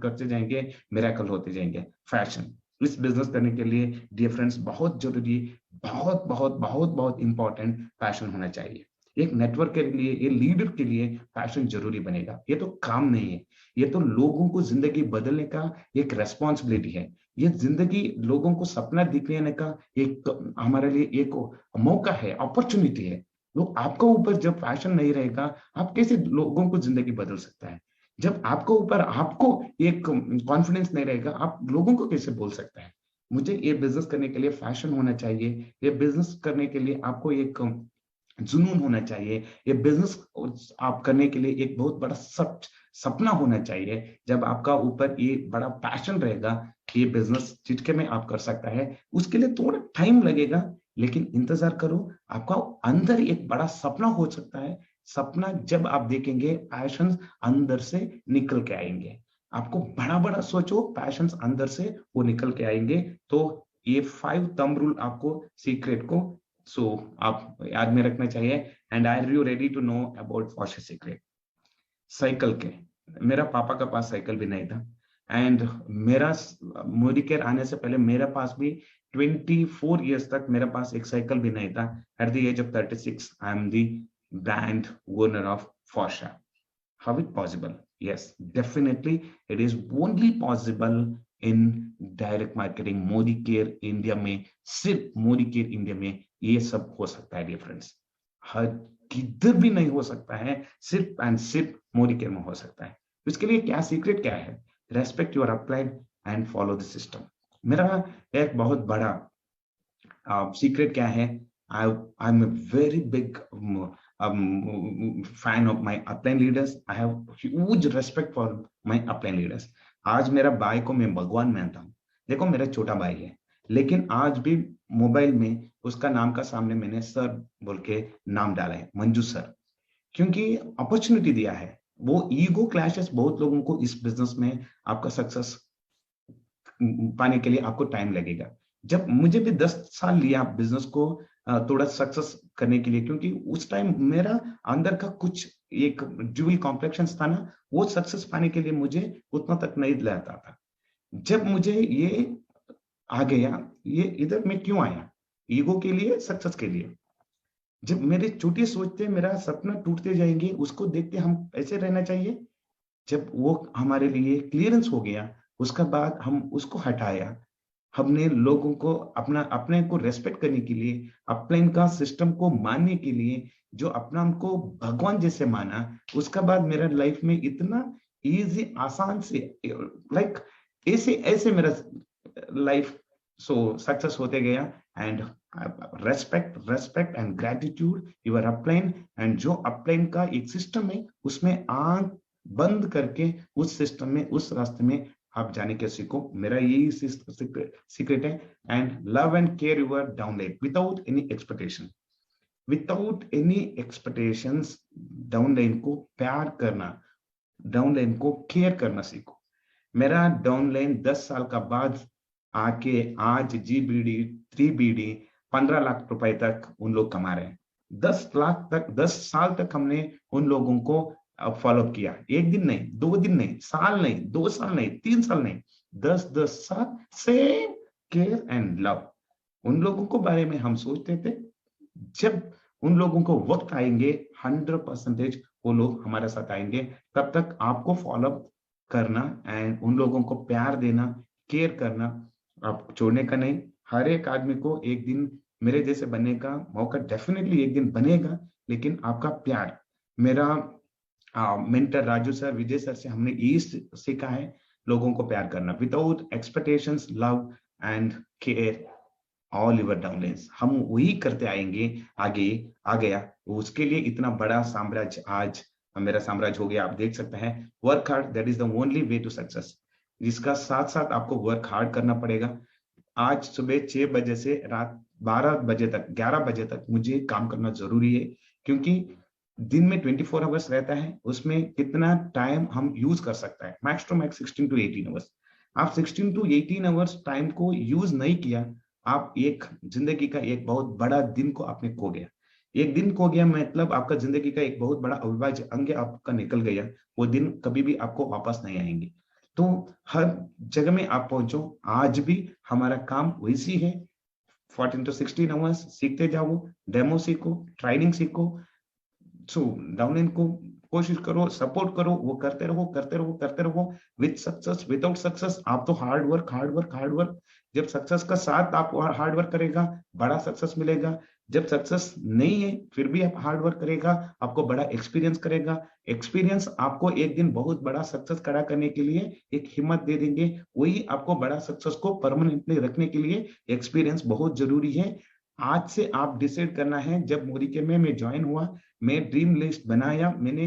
करते जाएंगे, मिरेकल होते जाएंगे। फैशन इस बिजनेस करने के लिए डियर फ्रेंड्स बहुत जरूरी, बहुत इंपॉर्टेंट पैशन होना चाहिए। एक नेटवर्क के लिए, ये लीडर के लिए पैशन जरूरी बनेगा। ये तो काम नहीं है, ये तो लोगों को जिंदगी बदलने का एक रेस्पॉन्सिबिलिटी है। ये जिंदगी लोगों को सपना दिखने का एक हमारे लिए एक मौका है, अपॉर्चुनिटी है। लोग आपके ऊपर जब पैशन नहीं रहेगा, आप कैसे लोगों को जिंदगी बदल सकता है? जब आपको ऊपर आपको एक कॉन्फिडेंस नहीं रहेगा, आप लोगों को कैसे बोल सकता है? मुझे ये बिजनेस करने के लिए फैशन होना चाहिए, ये बिजनेस करने के लिए आपको एक जुनून होना चाहिए, ये बिजनेस आप करने के लिए एक बहुत बड़ा सपना होना चाहिए। जब आपका ऊपर ये बड़ा पैशन रहेगा, ये बिजनेस चिटके में आप कर सकता है। उसके लिए थोड़ा टाइम लगेगा, लेकिन इंतजार करो, आपका अंदर एक बड़ा सपना हो सकता है। सपना जब आप देखेंगे, पैशन अंदर से निकल के आएंगे। आपको बड़ा सोचो, पैशन अंदर से वो निकल के आएंगे। तो ये 5 थंब रूल आपको सीक्रेट को आप याद में रखना चाहिए। And are you ready to know about फॉर्शा सीक्रेट? साइकिल के, मेरा पापा का पास साइकिल भी नहीं था, एंड मेरा मोदी केयर आने से पहले मेरे पास भी 24 इयर्स तक मेरे पास एक साइकिल भी नहीं था। At the age of 36 I am the brand owner of फॉर्शा। How it possible? Yes, definitely it is only possible in direct marketing. Modi care India में, सिर्फ मोदी केयर इंडिया में ये सब हो सकता है डियर फ्रेंड्स। हर किधर भी नहीं हो सकता है, सिर्फ एंड सिर्फ मोदी केयर में हो सकता है। इसके लिए क्या सीक्रेट क्या है? Respect your upline and follow the system. मेरा एक बहुत बड़ा सीक्रेट क्या है? I am a very big fan of my upline leaders. I have huge respect for my upline leaders. आज मेरा भाई को मैं भगवान मानता हूँ। देखो मेरा छोटा भाई है, लेकिन आज भी मोबाइल में उसका नाम का सामने मैंने सर बोल के नाम डाला है, मंजू सर, क्योंकि अपॉर्चुनिटी दिया है। वो ईगो क्लैशेस बहुत लोगों को इस बिजनेस में आपका सक्सेस पाने के लिए आपको टाइम लगेगा। जब मुझे भी 10 साल लिया बिजनेस को थोड़ा सक्सेस करने के लिए, क्योंकि उस टाइम मेरा अंदर का कुछ एक ड्यूअल कॉम्प्लेक्शन था ना, वो सक्सेस पाने के लिए मुझे उतना तक नहीं लगता था। जब मुझे ये आ गया, ये इधर मैं क्यों आया? ईगो के लिए, सक्सेस के लिए। जब मेरे छोटी सोचते मेरा सपना टूटते जाएंगे, उसको देखते हम ऐसे रहना चाहिए। जब वो हमारे लिए क्लियरेंस हो गया, उसके बाद हम उसको हटाया। हमने लोगों को अपने को रेस्पेक्ट करने के लिए, अपलाइन का सिस्टम को मानने के लिए, जो अपना हमको भगवान जैसे माना, उसके बाद मेरा लाइफ में इतना इजी आसान से लाइक ऐसे ऐसे मेरा लाइफ सक्सेस होते गया। And respect and gratitude your upline. And जो अपलाइन का एक सिस्टम है, उसमें आंख बंद करके उस सिस्टम में, उस रास्ते में आप जाने के सीखो। मेरा यही सीक्रेट है। And love and care your downline without any expectation, without any expectations. Downline को प्यार करना, डाउनलाइन को केयर करना सीखो। मेरा डाउनलाइन 10 साल का बाद आके आज GBD 3BD 15 लाख रुपए तक उन लोग कमा रहे हैं। 10 लाख तक, 10 साल तक हमने उन लोगों को फॉलो किया। एक दिन नहीं, 2 दिन नहीं, साल नहीं, 2 साल नहीं, 3 साल नहीं, 10 साल सेम केयर एंड लव। उन लोगों को बारे में हम सोचते थे, जब उन लोगों को वक्त आएंगे 100% वो लोग हमारे साथ आएंगे। तब तक आपको फॉलो करना एंड उन लोगों को प्यार देना, केयर करना, आप छोड़ने का नहीं। हर एक आदमी को एक दिन मेरे जैसे बनने का मौका डेफिनेटली एक दिन बनेगा, लेकिन आपका प्यार। मेरा मेंटर राजू सर, विजय सर से हमने यही सीखा है, लोगों को प्यार करना without expectations, love and care all your downlines. हम वही करते आएंगे, आगे आ गया। उसके लिए इतना बड़ा साम्राज्य आज मेरा साम्राज्य हो गया। आप देख सकते हैं, work hard, that is the only way to success. जिसका साथ साथ आपको वर्क हार्ड करना पड़ेगा। आज सुबह 6 बजे से रात 12 बजे तक, 11 बजे तक मुझे काम करना जरूरी है, क्योंकि दिन में 24 आवर्स रहता है, उसमें कितना टाइम हम यूज कर सकता है, max to max 16 to 18 hours. आप 16 to 18 आवर्स टाइम को यूज नहीं किया, आप एक जिंदगी का एक बहुत बड़ा दिन को आपने खो गया। एक दिन खो गया मतलब आपका जिंदगी का एक बहुत बड़ा अविभाज्य अंग आपका निकल गया। वो दिन कभी भी आपको वापस नहीं आएंगे। तो हर जगह में आप पहुंचो। आज भी हमारा काम वैसी है, 14 to 16 आवर्स सीखते जाओ, डेमो सीखो, ट्रेनिंग सीखो। डाउनलाइन को कोशिश करो, सपोर्ट करो, वो करते रहो करते रहो करते रहो। विद सक्सेस, विदाउट सक्सेस, आप तो hard work hard work hard work. जब सक्सेस का साथ आप हार्ड वर्क करेगा, बड़ा सक्सेस मिलेगा। जब सक्सेस नहीं है फिर भी आप हार्ड वर्क करेगा, आपको बड़ा एक्सपीरियंस करेगा। एक्सपीरियंस आपको एक दिन बहुत बड़ा सक्सेस खड़ा करने के लिए एक हिम्मत दे देंगे। वही आपको बड़ा सक्सेस को परमानेंटली रखने के लिए एक्सपीरियंस बहुत जरूरी है। आज से आप डिसाइड करना है। जब मोदी के में मैं ज्वाइन हुआ, मैं ड्रीम लिस्ट बनाया, मैंने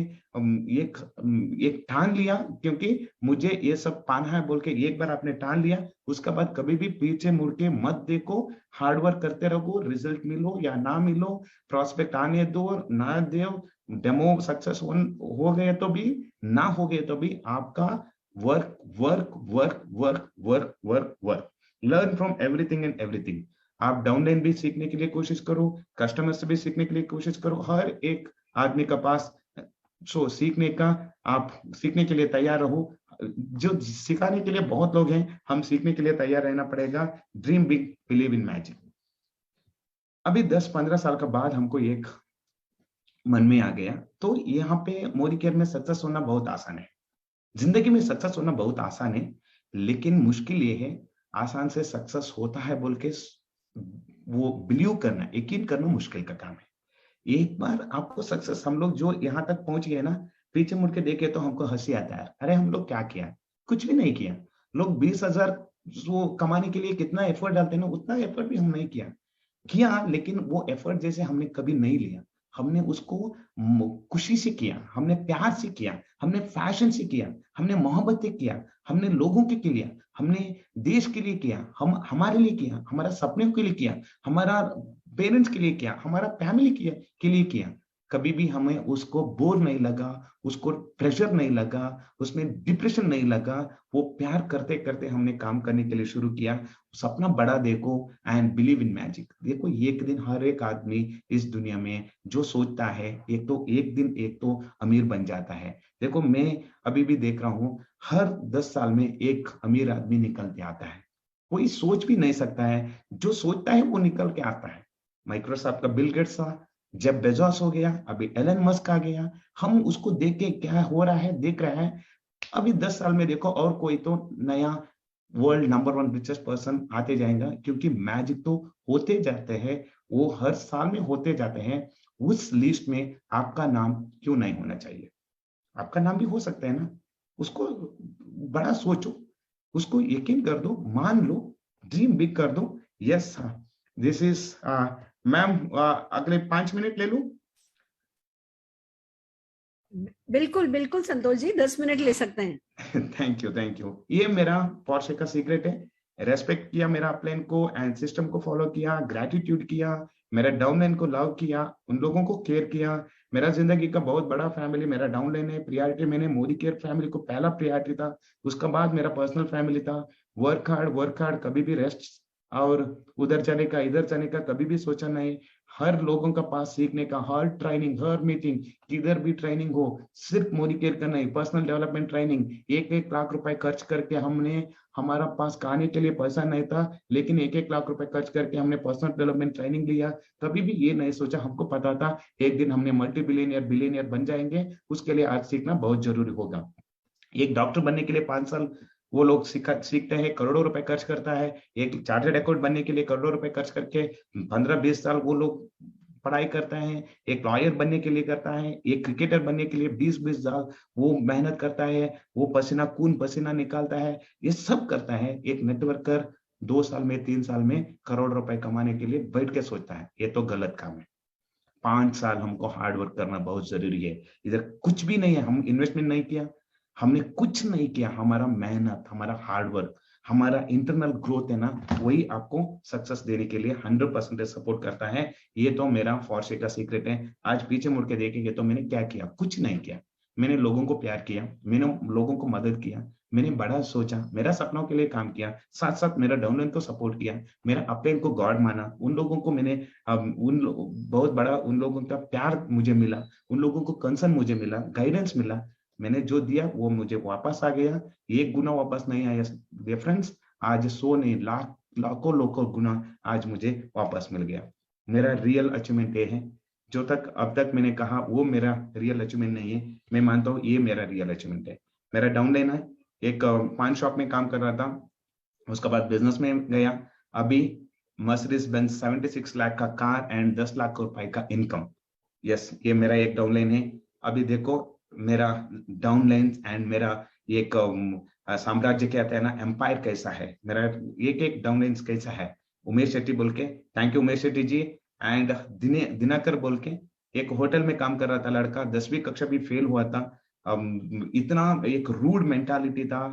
एक ठान लिया, क्योंकि मुझे ये सब पाना है बोल के एक बार आपने ठान लिया, उसके बाद कभी भी पीछे मुड़ के मत देखो। हार्ड वर्क करते रहो, रिजल्ट मिलो या ना मिलो, प्रॉस्पेक्ट आने दो ना दो, डेमो सक्सेस हो गए तो भी, ना हो गए तो भी, आपका work work work work work work work. Learn from everything and everything. आप डाउनलाइन भी सीखने के लिए कोशिश करो, कस्टमर से भी सीखने के लिए कोशिश करो। हर एक आदमी का पास सीखने का, आप सीखने के लिए तैयार रहो। जो सिखाने के लिए बहुत लोग हैं, हम सीखने के लिए तैयार रहना पड़ेगा। Dream big, believe in magic. अभी 10-15 साल का बाद हमको एक मन में आ गया, तो यहाँ पे मोदी केयर में सक्सेस होना बहुत आसान है। जिंदगी में सक्सेस होना बहुत आसान है, लेकिन मुश्किल ये है, आसान से सक्सेस होता है बोल के वो बिलीव करना, यकीन करना मुश्किल का काम है। एक बार आपको सक्सेस, हम लोग जो यहाँ तक पहुंच गए ना, पीछे मुड़ के देखे तो हमको हंसी आता है। अरे हम लोग क्या किया, कुछ भी नहीं किया। लोग 20,000 वो कमाने के लिए कितना एफर्ट डालते हैं ना, उतना एफर्ट भी हम नहीं किया, लेकिन वो एफर्ट जैसे हमने कभी नहीं लिया। हमने उसको खुशी से किया, हमने प्यार से किया, हमने फैशन से किया, हमने मोहब्बत से किया, हमने लोगों के लिए, हमने देश के लिए किया, हम हमारे लिए किया, हमारा सपने के लिए किया, हमारा पेरेंट्स के लिए किया, हमारा फैमिली के लिए किया। कभी भी हमें उसको बोर नहीं लगा, उसको प्रेशर नहीं लगा, उसमें डिप्रेशन नहीं लगा। वो प्यार करते करते हमने काम करने के लिए शुरू किया। सपना बड़ा देखो एंड बिलीव इन मैजिक। देखो एक दिन हर एक आदमी इस दुनिया में जो सोचता है, एक दिन एक तो अमीर बन जाता है। देखो मैं अभी भी देख रहा हूँ, हर 10 साल में एक अमीर आदमी निकल के आता है। कोई सोच भी नहीं सकता है, जो सोचता है वो निकल के आता है। माइक्रोसॉफ्ट का बिल गेट्स था, जब बेजोस हो गया, अभी एलन मस्क आ गया। हम उसको देख के क्या हो रहा है देख रहा है, अभी 10 साल में देखो और कोई तो नया वर्ल्ड नंबर 1 रिचेस्ट पर्सन आते जाएगा, क्योंकि मैजिक तो होते जाते हैं, वो हर साल में होते जाते हैं। उस लिस्ट में आपका नाम क्यों नहीं होना चाहिए? आपका नाम भी हो सकता है ना। उसको बड़ा सोचो, उसको यकीन कर दो, मान लो, ड्रीम बिग कर दो। यस, दिस इज मैम, अगले 5 मिनट ले लूं? बिल्कुल बिल्कुल संतोष जी, 10 मिनट ले सकते हैं। Thank you, thank you. ये मेरा पोर्शे का सीक्रेट है। रेस्पेक्ट किया मेरा अपलाइन को एंड सिस्टम को फॉलो किया, ग्रेटिट्यूड किया, मेरा डाउनलाइन को लव किया, उन लोगों को केयर किया। मेरा जिंदगी का बहुत बड़ा फैमिली मेरा डाउनलाइन है, प्रियोरिटी मैंने मोदी केयर फैमिली को पहला प्रियोरिटी था, उसका बाद मेरा पर्सनल फैमिली था। वर्क हार्ड, कभी भी रेस्ट और उधर जाने का इधर जाने का कभी भी सोचा नहीं। हर लोगों का पास सीखने का, हर ट्रेनिंग, हर मीटिंग, किधर भी ट्रेनिंग हो, सिर्फ मोदी केयर का नहीं, पर्सनल डेवलपमेंट ट्रेनिंग। 1-1 लाख रुपए खर्च करके हमने, हमारा पास खाने के लिए पैसा नहीं था, लेकिन 1-1 लाख रुपए खर्च करके हमने पर्सनल डेवलपमेंट ट्रेनिंग लिया। कभी भी ये नहीं सोचा, हमको पता था एक दिन हमने मल्टी बिलियनियर बिलियनियर बन जाएंगे, उसके लिए आज सीखना बहुत जरूरी होगा। एक डॉक्टर बनने के लिए 5 साल वो लोग सीखते हैं, करोड़ों रुपए खर्च करता है। एक चार्टर्ड अकाउंट बनने के लिए करोड़ों रुपए खर्च करके 15-20 साल वो लोग पढ़ाई करता है। एक लॉयर बनने के लिए करता है, एक क्रिकेटर बनने के लिए 20-20 साल वो मेहनत करता है, वो पसीना खून पसीना निकालता है, ये सब करता है। एक नेटवर्कर 2 साल में 3 साल में करोड़ रुपए कमाने के लिए बैठ के सोचता है, ये तो गलत काम है। 5 साल हमको हार्ड वर्क करना बहुत जरूरी है। इधर कुछ भी नहीं है, हम इन्वेस्टमेंट नहीं किया, हमने कुछ नहीं किया। हमारा मेहनत, हमारा हार्ड वर्क, हमारा इंटरनल ग्रोथ है ना, वही आपको सक्सेस देने के लिए 100% सपोर्ट करता है। ये तो मेरा फॉर्शे का सीक्रेट है। आज पीछे मुड़ के देखेंगे तो मैंने क्या किया? कुछ नहीं किया। मैंने लोगों को प्यार किया, मैंने लोगों को मदद किया, मैंने बड़ा सोचा, मेरा सपनों के लिए काम किया, साथ साथ मेरा डाउनलाइन को सपोर्ट किया, मेरा अपलाइन को गॉड माना। उन लोगों को मैंने बहुत बड़ा उन लोगों का प्यार मुझे मिला, उन लोगों को कंसर्न मुझे मिला, गाइडेंस मिला। मैंने जो दिया वो मुझे वापस आ गया, 1 गुना वापस नहीं आया। डिफरेंस आज 100 नहीं, लाखों गुना आज मुझे वापस मिल गया। मेरा रियल अचीवमेंट ये है। जो तक अब तक मैंने कहा वो मेरा रियल अचीवमेंट नहीं है, मैं मानता हूँ ये मेरा रियल अचीवमेंट है। मेरा डाउनलाइन है, एक पान शॉप में काम कर रहा था, उसके बाद बिजनेस में गया। अभी मर्सिडीज बेंज 76 लाख का कार एंड 10 लाख रुपए का इनकम। यस, ये मेरा एक डाउनलाइन है। अभी देखो मेरा डाउनलाइन एंड मेरा एक साम्राज्य कहते हैं ना, एम्पायर कैसा है, मेरा एक डाउनलाइन कैसा है। उमेश शेट्टी बोल के, thank you Umesh Shetty ji. And Dinakar बोल के एक होटल में काम कर रहा था लड़का, 10वीं कक्षा भी फेल हुआ था। इतना एक रूड मेंटालिटी था,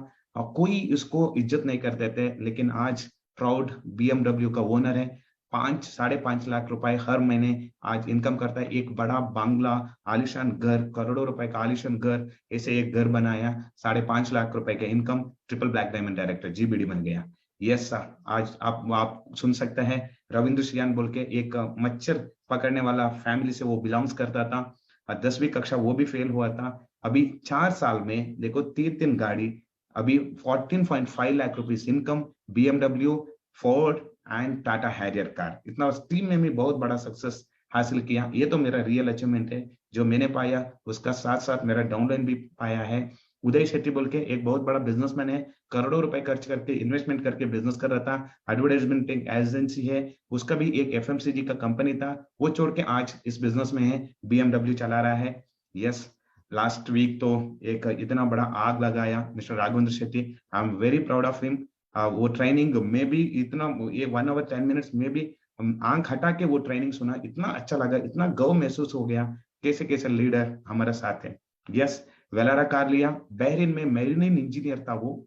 कोई इसको इज्जत नहीं करते थे, लेकिन आज प्राउड BMW का ओनर है। 5-5.5 लाख रुपए हर महीने आज इनकम करता है। एक बड़ा बांग्ला, आलिशान घर, करोड़ों रुपए का आलिशान घर, ऐसे एक घर बनाया, 5.5 लाख रुपए का income, triple black diamond director GBD बन गया। यस सर, आज आप सुन सकते हैं रविंद्र सियान बोल के एक मच्छर पकड़ने वाला फैमिली से वो बिलोंग्स करता था, 10वीं कक्षा वो भी फेल हुआ था। अभी 4 साल में देखो 3 गाड़ी, अभी 14.5 lakh rupees income, BMW, Ford and Tata Harrier car. इतना टीम में भी बहुत बड़ा सक्सेस हासिल किया। ये तो मेरा रियल अचीवमेंट है जो मैंने पाया, उसका साथ साथ मेरा डाउनलाइन भी पाया है। उदय शेट्टी बोल के एक बहुत बड़ा बिजनेसमैन है, करोड़ों रुपए खर्च करके इन्वेस्टमेंट करके बिजनेस कर रहा था, एडवर्टाइजमेंट एजेंसी है, उसका भी एक FMCG का कंपनी था, वो छोड़ के आज इस बिजनेस में है, BMW चला रहा है। यस, लास्ट वीक तो एक इतना बड़ा आग लगाया mister Raghavendra Shetty, I am very proud of him. वो ट्रेनिंग में भी इतना, ये 1 hour 10 minutes में भी आंख हटा के वो ट्रेनिंग सुना, इतना अच्छा लगा, इतना गौ महसूस हो गया, कैसे कैसे लीडर हमारा साथ है। यस, वेलारा कार लिया, बहरीन में मेरीन इंजीनियर था वो।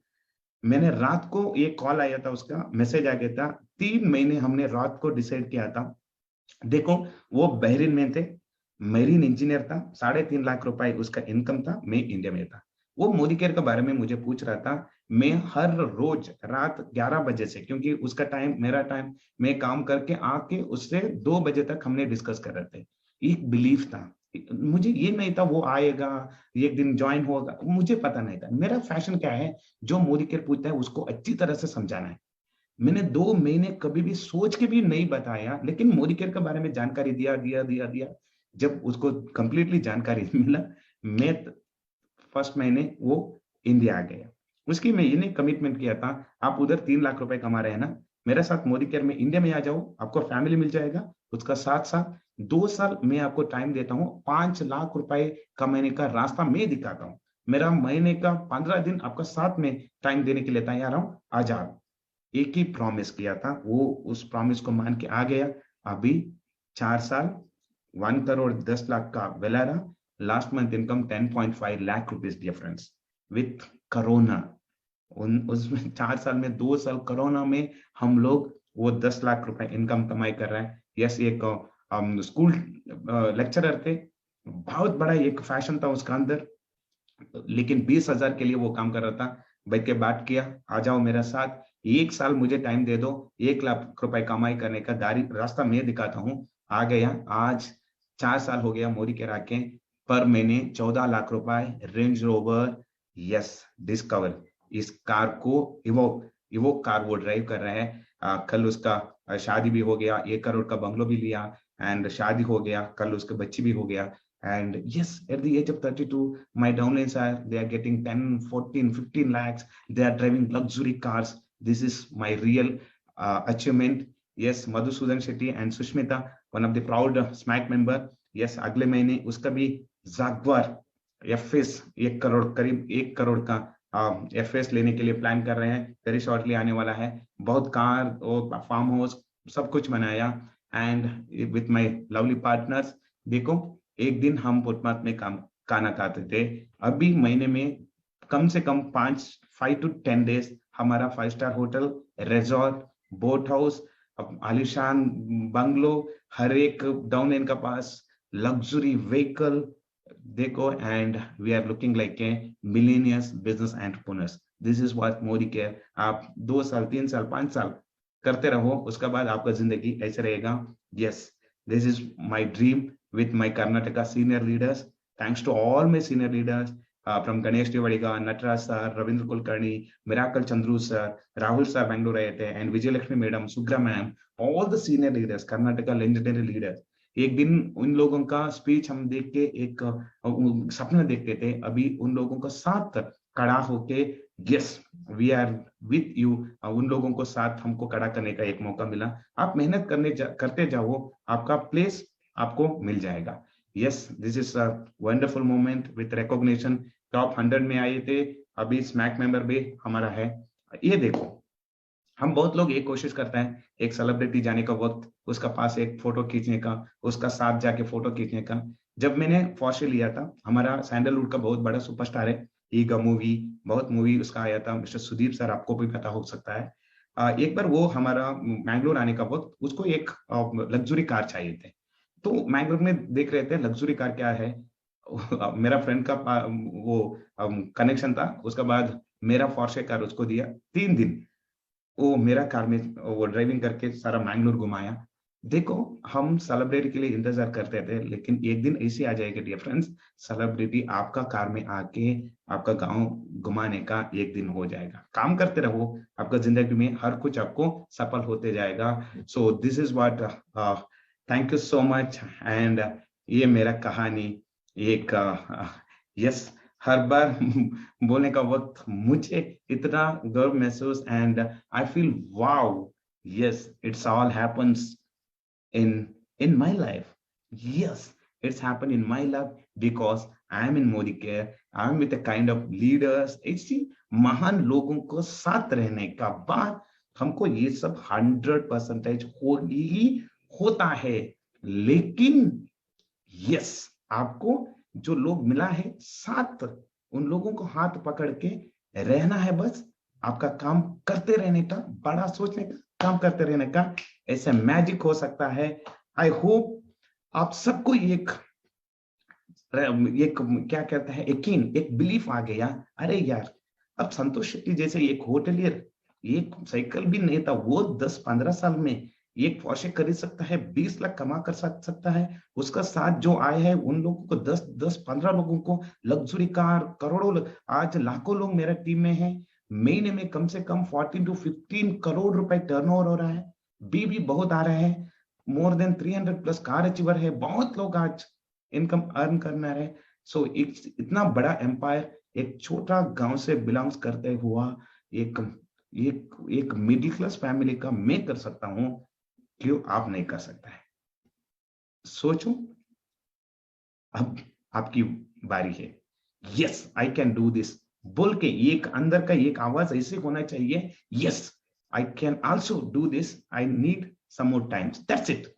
मैंने रात को एक कॉल आया था, उसका मैसेज आ गया था, 3 महीने हमने रात को डिसाइड किया था। देखो वो बहरीन में थे, मेरीन इंजीनियर था, 3.5 लाख रुपए उसका इनकम था, मैं इंडिया में था। वो मोदी केयर के बारे में मुझे पूछ रहा था। मैं हर रोज रात 11 बजे से, क्योंकि उसका टाइम मेरा टाइम, मैं काम करके आके उससे 2 बजे तक हमने डिस्कस कर रहे थे। एक बिलीफ था मुझे, ये नहीं था वो आएगा एक दिन ज्वाइन होगा, मुझे पता नहीं था। मेरा फैशन क्या है, जो मोदी केयर पूछता है उसको अच्छी तरह से समझाना है। मैंने 2 महीने कभी भी सोच के भी नहीं बताया, लेकिन मोदी केयर के बारे में जानकारी दिया। जब उसको कंप्लीटली जानकारी मिला, मैं फर्स्ट महीने वो इंडिया आ गया। उसकी मैं ये नहीं कमिटमेंट किया था, आप उधर 3 लाख रुपए कमा रहे हैं ना, मेरे साथ मोदी केयर में इंडिया में आ जाओ, आपको फैमिली मिल जाएगा। उसका साथ साथ 2 साल मैं आपको टाइम देता हूँ, 5 लाख रुपए कमाने का रास्ता मैं दिखाता हूँ। मेरा महीने का 15 दिन आपका साथ में टाइम देने के लिए तैयार हूँ, आ जाओ। एक ही प्रॉमिस किया था, वो उस प्रॉमिस को मान के आ गया। अभी 4 साल 1 करोड़ 10 लाख का वेलारा, last month income 10.5 lakh rupees difference with corona. उसमें 4 साल में 2 साल कोरोना में हम लोग वो 10 लाख रुपए इनकम कमाई कर रहे हैं। यस, एक स्कूल लेक्चरर थे, बहुत बड़ा एक फैशन था उसका अंदर, लेकिन 20,000 के लिए वो काम कर रहा था। बैठ के बात किया, आ जाओ मेरे साथ, 1 साल मुझे टाइम दे दो, 1 लाख रुपए कमाई करने का रास्ता मैं दिखाता हूँ। आ गया, आज 4 साल हो गया मोदी के राके, पर मैंने 14 लाख रुपए रेंज रोवर यस डिस्कवर, इस कार को इवो कार वो ड्राइव कर रहे हैं। कल उसका शादी भी हो गया, 1 करोड़ का बंगलो भी लिया, एंड शादी हो गया, कल उसके बच्ची भी हो गया। And yes, at the age of 32, my downlines they are getting 10, 14, 15 lakhs. They are driving luxury cars. This is my real achievement. Yes, Madhusudan Shetty and Sushmita, one of the proud SMAC member. Yes, अगले महीने उसका भी जागवार FS 1 crore, करीब 1 करोड़ का FS लेने के लिए plan कर रहे हैं, वेरी शॉर्टली आने वाला है। बहुत कार और फार्म हाउस सब कुछ बनाया, and with my lovely partners. देखो, एक दिन हम फुटपाथ में खाना खाते थे, अभी महीने में कम से कम 5 to 10 डेज हमारा 5 star hotel, resort, boat house, आलिशान बंगलो, हर एक डाउन लाइन का पास लग्जरी व्हीकल। देखो, and we are looking like a millionaires business entrepreneurs. This is what Modi care. आप 2 साल 3 साल 5 साल करते रहो, उसके बाद आपका जिंदगी ऐसे रहेगा। Yes, this is my dream with my Karnataka senior leaders. Thanks to all my senior leaders from Ganesh Tivadiga, Nataraj sir, Ravindra Kulkarni, Miracle Chandru sir, Rahul sir Bangalore रहे थे, and Vijay Lakshmi madam, Sugra ma'am, all the senior leaders, Karnataka legendary leaders. एक दिन उन लोगों का speech हम देख के एक सपना देखते थे, अभी उन लोगों का साथ खड़ा होके yes we are with you, उन लोगों को साथ हमको खड़ा करने का एक मौका मिला। आप मेहनत करते जाओ, आपका प्लेस आपको मिल जाएगा। Yes, this is a wonderful moment with recognition. Top 100 में आए थे, अभी स्मैक मेंबर भी हमारा है। ये देखो, हम बहुत लोग एक कोशिश करते हैं, एक सेलिब्रिटी जाने का वक्त, उसका पास एक फोटो खींचने का, उसका साथ जाके फोटो खींचने का। जब मैंने फॉर्शे लिया था, हमारा सैंडलवुड का बहुत बड़ा सुपरस्टार है, ईगा मूवी, बहुत मूवी उसका आया था, मिस्टर सुदीप सर, आपको भी पता हो सकता है। एक बार वो हमारा मैंगलोर आने का वक्त, उसको एक लग्जरी कार चाहिए थे, तो मैंगलोर में देख रहे थे लग्जरी कार क्या है। मेरा फ्रेंड का वो कनेक्शन था, उसके बाद मेरा फॉर्शे कार उसको दिया। 3 दिन वो मेरा कार में वो ड्राइविंग करके सारा मैंगलोर घुमाया। देखो, हम सेलिब्रिटी के लिए इंतजार करते थे, लेकिन एक दिन ऐसी आ जाएगी डियर फ्रेंड्स, सेलिब्रिटी आपका कार में आके आपका गांव घुमाने का एक दिन हो जाएगा। काम करते रहो, आपका जिंदगी में हर कुछ आपको सफल होते जाएगा। So this is what, thank you so much. And ये मेरा कहानी एक यस हर बार बोलने का वक्त मुझे इतना गर्व महसूस, and I feel wow, yes it's all happens in my life. Yes, it's happened in my life because I am in Modi Care. I am with a kind of leaders. ऐसी महान लोगों को साथ रहने का बाद हमको ये सब 100% ही होता है। लेकिन यस, आपको जो लोग मिला है साथ, उन लोगों को हाथ पकड़ के रहना है, बस आपका काम करते रहने का, बड़ा सोचने का, काम करते रहने का, ऐसे मैजिक हो सकता है। आई होप आप सबको एक क्या कहते हैं, यकीन, एक बिलीफ आ गया। अरे यार, अब संतोष शेट्टी जैसे एक होटलियर, एक साइकिल भी नहीं था, वो 10-15 साल में एक फॉर्शे खरीद सकता है, 20 लाख कमा कर सकता है। उसका साथ जो आए हैं उन लोगों को 10-15 लोगों को लग्जरी कार, करोड़ों, आज लाखों लोग मेरा टीम में है। महीने में कम से कम 14 to 15 करोड़ रुपए टर्नओवर हो रहा है, बीबी बहुत आ रहे हैं, मोर देन 300+ कार अचीवर है, बहुत लोग आज इनकम अर्न करना रहे। सो इतना बड़ा एम्पायर एक छोटा गांव से बिलोंग्स करते हुआ एक एक मिडिल क्लास फैमिली का मैं कर सकता हूं, क्यों आप नहीं कर सकता है? सोचो, अब आपकी बारी है। Yes I can do this बोल के एक अंदर का एक आवाज ऐसे होना चाहिए, yes I can also do this, I need some more times, that's it.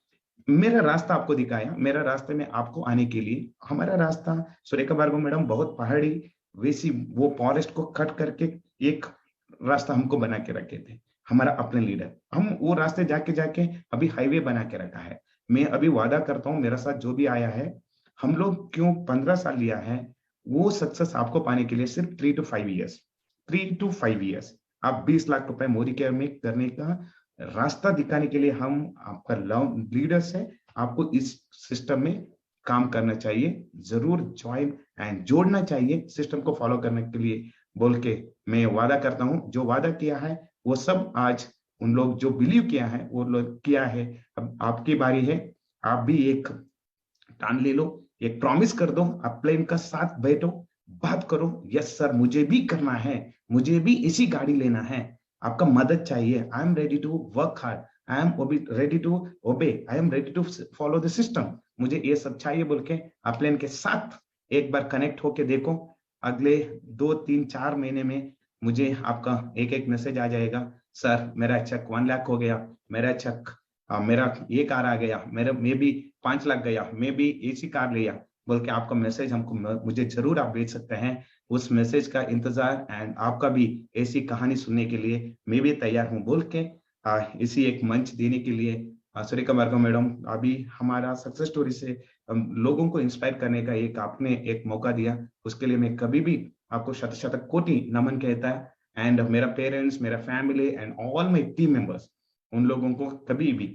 मेरा रास्ता आपको दिखाया, मेरा रास्ते में आपको आने के लिए, हमारा रास्ता सुरेखा भार्गव मैडम बहुत पहाड़ी वैसी वो फॉरेस्ट को कट करके एक रास्ता हमको बना के रखे थे, हमारा अपने लीडर, हम वो रास्ते जाके जाके अभी हाईवे बना के रखा है। मैं अभी वादा करता हूँ मेरे साथ जो भी आया है, हम लोग क्यों 15 साल लिया है, वो सक्सेस आपको पाने के लिए सिर्फ 3 to 5 years, 3 to 5 years आप 20 लाख रुपए मोदी केयर में करने का रास्ता दिखाने के लिए हम आपका लीडर्स है, आपको इस सिस्टम में काम करना चाहिए, जरूर ज्वाइन एंड जोड़ना चाहिए सिस्टम को फॉलो करने के लिए बोल के मैं वादा करता हूं। जो वादा किया है वो सब आज उन लोग जो बिलीव किया है वो लोग किया है। अब आपकी बारी है, आप भी एक टान ले लो, एक प्रॉमिस कर दो, आप प्लेन का साथ बैठो, बात करो, यस सर मुझे भी करना है, मुझे भी इसी गाड़ी लेना है, आपका मदद चाहिए, I am ready to work hard, I am ready to obey, I am ready to follow the system, मुझे ये सब चाहिए बोल के आप प्लेन के साथ एक बार कनेक्ट होके देखो। अगले 2, 3, 4 महीने में मुझे आपका एक मैसेज आ जाएगा, सर मेरा चेक 1 लाख हो गया, मेरा चेक मेरा ये कार आ गया, मेरा मैं भी 5 लाख गया, मैं भी एसी कार लिया बोल के आपका मैसेज हमको मुझे जरूर आप भेज सकते हैं। उस मैसेज का इंतजार एंड आपका भी ऐसी कहानी सुनने के लिए मैं भी तैयार हूं बोल के इसी एक मंच देने के लिए सुरेखा भार्गव मैडम अभी हमारा सक्सेस स्टोरी से लोगों को इंस्पायर करने का एक आपने एक मौका दिया, उसके लिए मैं कभी भी आपको शत शत कोटि नमन कहता है। एंड मेरा पेरेंट्स, मेरा family and all my team members, उन लोगों को कभी भी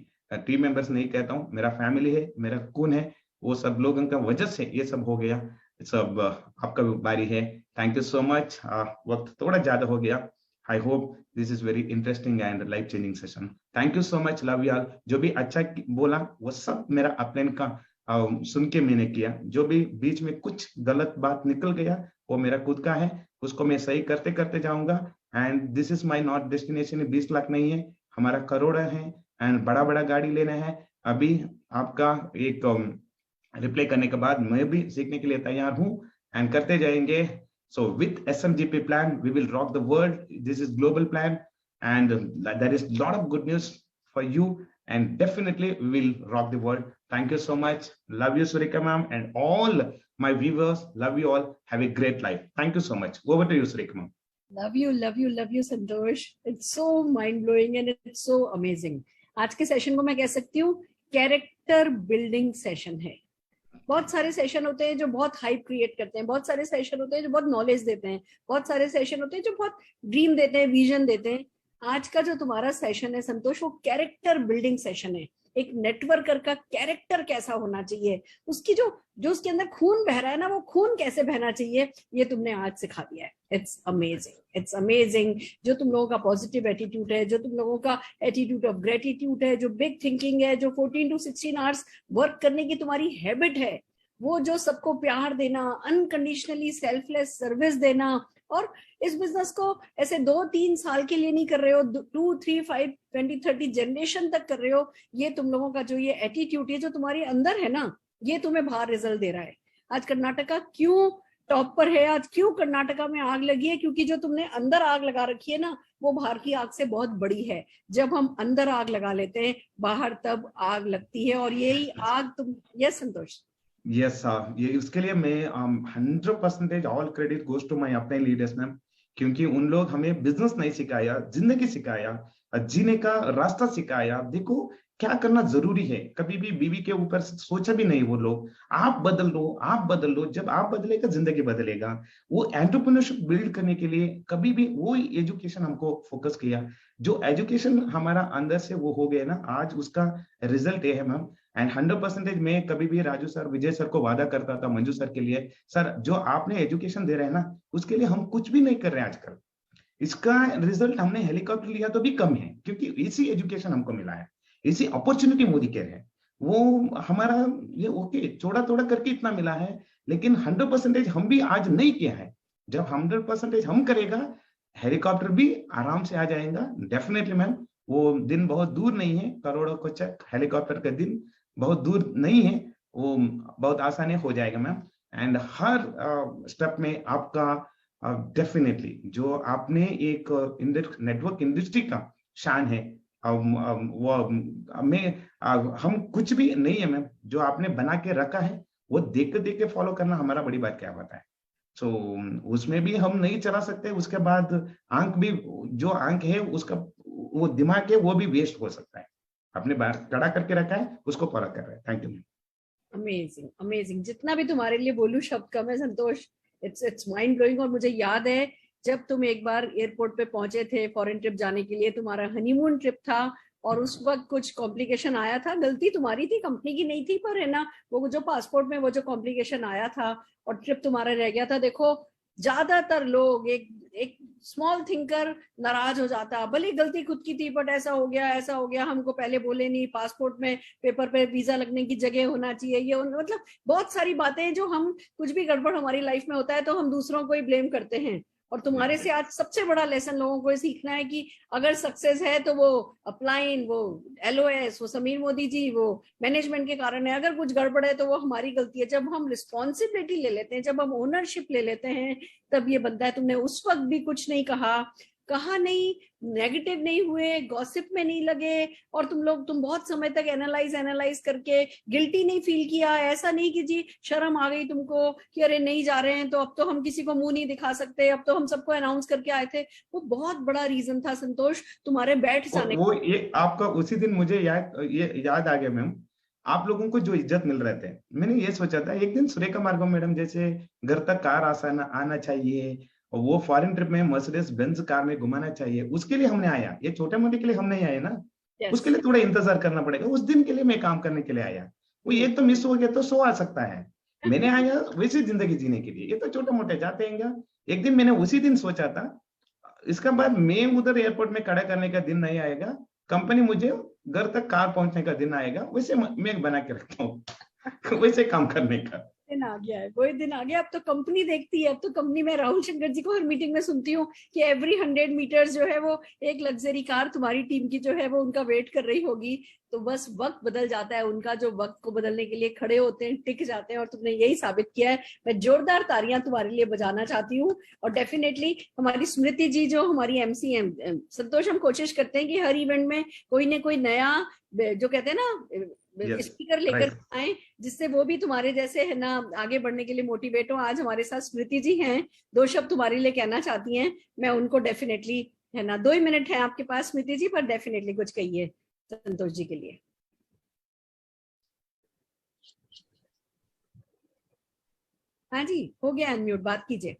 टीम मेंबर्स नहीं कहता हूँ, मेरा फैमिली है, मेरा खून है, वो सब लोगों का वजह से ये सब हो गया, सब आपका बारी है। थैंक यू सो मच, वक्त थोड़ा ज्यादा हो गया। I hope this is very interesting and life changing session. Thank you so much, love you all. जो भी अच्छा बोला वो सब मेरा अपने का सुन के मैंने किया, जो भी बीच में कुछ गलत बात निकल गया वो मेरा खुद का है, उसको मैं सही करते करते जाऊंगा। And this is my not destination 20 lakh नहीं है, हमारा करोड़ है एंड बड़ा बड़ा गाड़ी लेना है। अभी आपका एक रिप्लाई करने के बाद मैं भी सीखने के लिए तैयार हूँ एंड करते जाएंगे। So with SMGP plan, we will rock the world. This is global plan, and there is a lot of good news for you, and definitely we will rock the world. Thank you so much. Love you, Surekha ma'am, and all my viewers. Love you all. Have a great life. Thank you so much. Over to you, Surekha ma'am. Love you, love you, love you, Santosh. It's so mind blowing and it's so amazing. आज के session को मैं कह सकती हूँ character building session है। बहुत सारे सेशन होते हैं जो बहुत हाइप क्रिएट करते हैं, बहुत सारे सेशन होते हैं जो बहुत नॉलेज देते हैं, बहुत सारे सेशन होते हैं जो बहुत ड्रीम देते हैं, विजन देते हैं। आज का जो तुम्हारा सेशन है संतोष, वो कैरेक्टर बिल्डिंग सेशन है। एक नेटवर्कर का कैरेक्टर कैसा होना चाहिए, उसकी जो उसके अंदर खून बह रहा है ना, वो खून कैसे बहना चाहिए, ये तुमने आज सिखा दिया है। It's amazing, it's amazing. जो तुम लोगों का पॉजिटिव एटीट्यूड है, जो तुम लोगों का एटीट्यूड ऑफ ग्रेटिट्यूड है, जो बिग थिंकिंग है, जो 14 to 16 आवर्स वर्क करने की तुम्हारी हैबिट है, वो जो सबको प्यार देना, अनकंडीशनली सेल्फलेस सर्विस देना, और इस बिजनेस को ऐसे 2-3 साल के लिए नहीं कर रहे हो, 2, 3, 5, 20, 30 जनरेशन तक कर रहे हो। ये तुम लोगों का जो ये एटीट्यूड है जो तुम्हारे अंदर है ना, ये तुम्हें बाहर रिजल्ट दे रहा है। आज कर्नाटका क्यों टॉप पर है, आज क्यों कर्नाटका में आग लगी है, क्योंकि जो तुमने अंदर आग लगा रखी है ना, वो बाहर की आग से बहुत बड़ी है। जब हम अंदर आग लगा लेते हैं, बाहर तब आग लगती है, और यही आग तुम। यस संतोष। यस ये उसके लिए मैं 100% all credit goes to my अपने लीडर्स मैम, क्योंकि उन लोग हमें बिजनेस नहीं सिखाया, जिंदगी सिखाया, जीने का रास्ता सिखाया। देखो क्या करना जरूरी है, कभी भी बीवी के ऊपर सोचा भी नहीं वो लोग। आप बदल लो, आप बदल लो, जब आप बदलेगा जिंदगी बदलेगा। वो एंटरप्रेन्योरशिप बिल्ड करने के लिए कभी भी वो एजुकेशन हमको फोकस किया, जो एजुकेशन हमारा अंदर से वो हो गया ना, आज उसका रिजल्ट ये है मैम। एंड 100% मैं कभी भी राजू सर, विजय सर को वादा करता था, मंजू सर के लिए, सर जो आपने एजुकेशन दे रहे हैं ना, उसके लिए हम कुछ भी नहीं कर रहे हैं आजकल। इसका रिजल्ट हमने हेलीकॉप्टर लिया तो भी कम है, क्योंकि इसी एजुकेशन हमको मिला है, इसी अपॉर्चुनिटी मोदी केयर है। वो हमारा ये ओके थोड़ा थोड़ा करके इतना मिला है, लेकिन 100% हम भी आज नहीं किया है। जब 100% हम करेगा, हेलीकॉप्टर भी आराम से आ जाएगा। डेफिनेटली मैम, वो दिन बहुत दूर नहीं है, करोड़ों को चेक हेलीकॉप्टर का दिन बहुत दूर नहीं है, वो बहुत आसानी हो जाएगा मैम। एंड हर स्टेप में आपका डेफिनेटली जो आपने एक नेटवर्क इंडस्ट्री का शान है, वो हम कुछ भी नहीं है मैम, जो आपने बना के रखा है वो देख के फॉलो करना हमारा बड़ी बात क्या बात है। सो उसमें भी हम नहीं चला सकते, उसके बाद आंख भी, जो आंख है उसका वो दिमाग है वो भी वेस्ट हो सकता है। आपने बात खड़ा करके रखा है, उसको फॉलो कर रहे हैं। Thank you ma'am. Amazing amazing, जितना भी तुम्हारे लिए बोलूं शब्द कम है संतोष। It's mind blowing. और मुझे याद है जब तुम एक बार एयरपोर्ट पे पहुंचे थे फॉरेन ट्रिप जाने के लिए, तुम्हारा हनीमून ट्रिप था, और उस वक्त कुछ कॉम्प्लिकेशन आया था। गलती तुम्हारी थी, कंपनी की नहीं थी, पर है ना वो जो पासपोर्ट में वो जो कॉम्प्लिकेशन आया था और ट्रिप तुम्हारा रह गया था। देखो ज्यादातर लोग एक स्मॉल थिंकर नाराज हो जाता, भले गलती खुद की थी बट ऐसा हो गया, हमको पहले बोले नहीं, पासपोर्ट में पेपर पे वीजा लगने की जगह होना चाहिए, ये मतलब बहुत सारी बातें जो हम कुछ भी गड़बड़ हमारी लाइफ में होता है तो हम दूसरों को ही ब्लेम करते हैं। और तुम्हारे से आज सबसे बड़ा लेसन लोगों को सीखना है कि अगर सक्सेस है तो वो अपलाइन, वो LOS, वो समीर मोदी जी, वो मैनेजमेंट के कारण है। अगर कुछ गड़बड़ है तो वो हमारी गलती है। जब हम रिस्पॉन्सिबिलिटी ले लेते हैं, जब हम ओनरशिप ले लेते हैं, तब ये बनता है। तुमने उस वक्त भी कुछ नहीं कहा नहीं, नेगेटिव नहीं हुए, गॉसिप में नहीं लगे, और तुम बहुत समय तक एनालाइज करके गिल्टी नहीं फील किया। ऐसा नहीं कि जी शर्म आ गई तुमको कि अरे नहीं जा रहे हैं तो अब तो हम किसी को मुंह नहीं दिखा सकते, अब तो हम सबको अनाउंस करके आए थे। वो बहुत बड़ा रीजन था संतोष तुम्हारे बैठ जाने वो ये आपका उसी दिन मुझे याद आ गया मैम, आप लोगों को जो इज्जत मिल रहे थे। मैंने ये सोचा था एक दिन सुरेखा भार्गव मैडम जैसे घर तक कार आना चाहिए, और वो फॉरेन ट्रिप में मर्सिडीज बेंज कार में घुमाना चाहिए, उसके लिए हमने आया। ये छोटे मोटे के लिए हम नहीं आए ना। Yes. उसके लिए थोड़ा इंतजार करना पड़ेगा। उस दिन के लिए मैं काम करने के लिए आया। वो एक तो मिस हो गया तो 100 आ सकता है। मैंने आया वैसी जिंदगी जीने के लिए। ये तो छोटे मोटे जाते हैं। एक दिन मैंने उसी दिन सोचा था, इसका बाद मैं उधर एयरपोर्ट में खड़ा करने का दिन नहीं आएगा, कंपनी मुझे घर तक कार पहुंचने का दिन आएगा। वैसे मैं बना के रखता हूँ वैसे काम करने का दिन आ गया है, वही दिन आ गया। अब तो कंपनी देखती है, अब तो कंपनी में राहुल शंकर जी को हर मीटिंग में सुनती हूँ कि एवरी 100 मीटर्स जो है वो एक लग्जरी कार तुम्हारी टीम की जो है वो उनका वेट कर रही होगी। तो बस वक्त बदल जाता है उनका, जो वक्त को बदलने के लिए खड़े होते हैं, टिक जाते हैं, और तुमने यही साबित किया है। मैं जोरदार तालियां तुम्हारे लिए बजाना चाहती हूँ। और डेफिनेटली हमारी स्मृति जी जो हमारी MC हैं, संतोष हम कोशिश करते हैं कि हर इवेंट में कोई ना कोई नया, जो कहते हैं ना, स्पीकर लेकर आए, जिससे वो भी तुम्हारे जैसे है ना आगे बढ़ने के लिए मोटिवेट हो। आज हमारे साथ स्मृति जी हैं, 2 शब्द तुम्हारे लिए कहना चाहती हैं। मैं उनको डेफिनेटली, है ना, 2 ही मिनट है आपके पास स्मृति जी, पर डेफिनेटली कुछ कहिए संतोष जी के लिए। हाँ जी, हो गया अनम्यूट, बात कीजिए।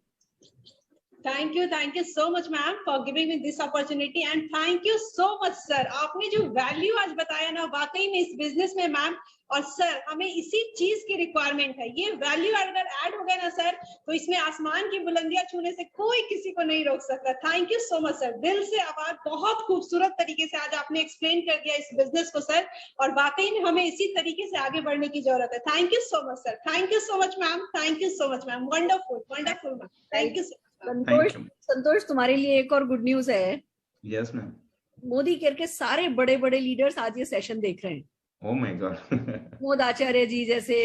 Thank you so much ma'am for giving me this opportunity, and thank you so much sir. आपने जो वैल्यू आज बताया ना, वाकई में इस बिजनेस में मैम और सर हमें इसी चीज की रिक्वायरमेंट है। ये वैल्यू अगर ऐड हो गया ना सर, तो इसमें आसमान की बुलंदियां छूने से कोई किसी को नहीं रोक सकता। Thank you so much sir, दिल से आभार। बहुत खूबसूरत तरीके से आज आपने एक्सप्लेन कर दिया इस बिजनेस को सर, और वाकई में हमें इसी तरीके से आगे बढ़ने की जरूरत है। Thank you so much sir, thank you so much ma'am, thank you so much ma'am, wonderful wonderful ma'am, thank you so much. Santosh तुम्हारे लिए एक और गुड न्यूज है। Yes ma'am. मोदी केयर के सारे बड़े बड़े लीडर्स आज ये सेशन देख रहे हैं। Oh my god. Pramod Acharya ji जैसे,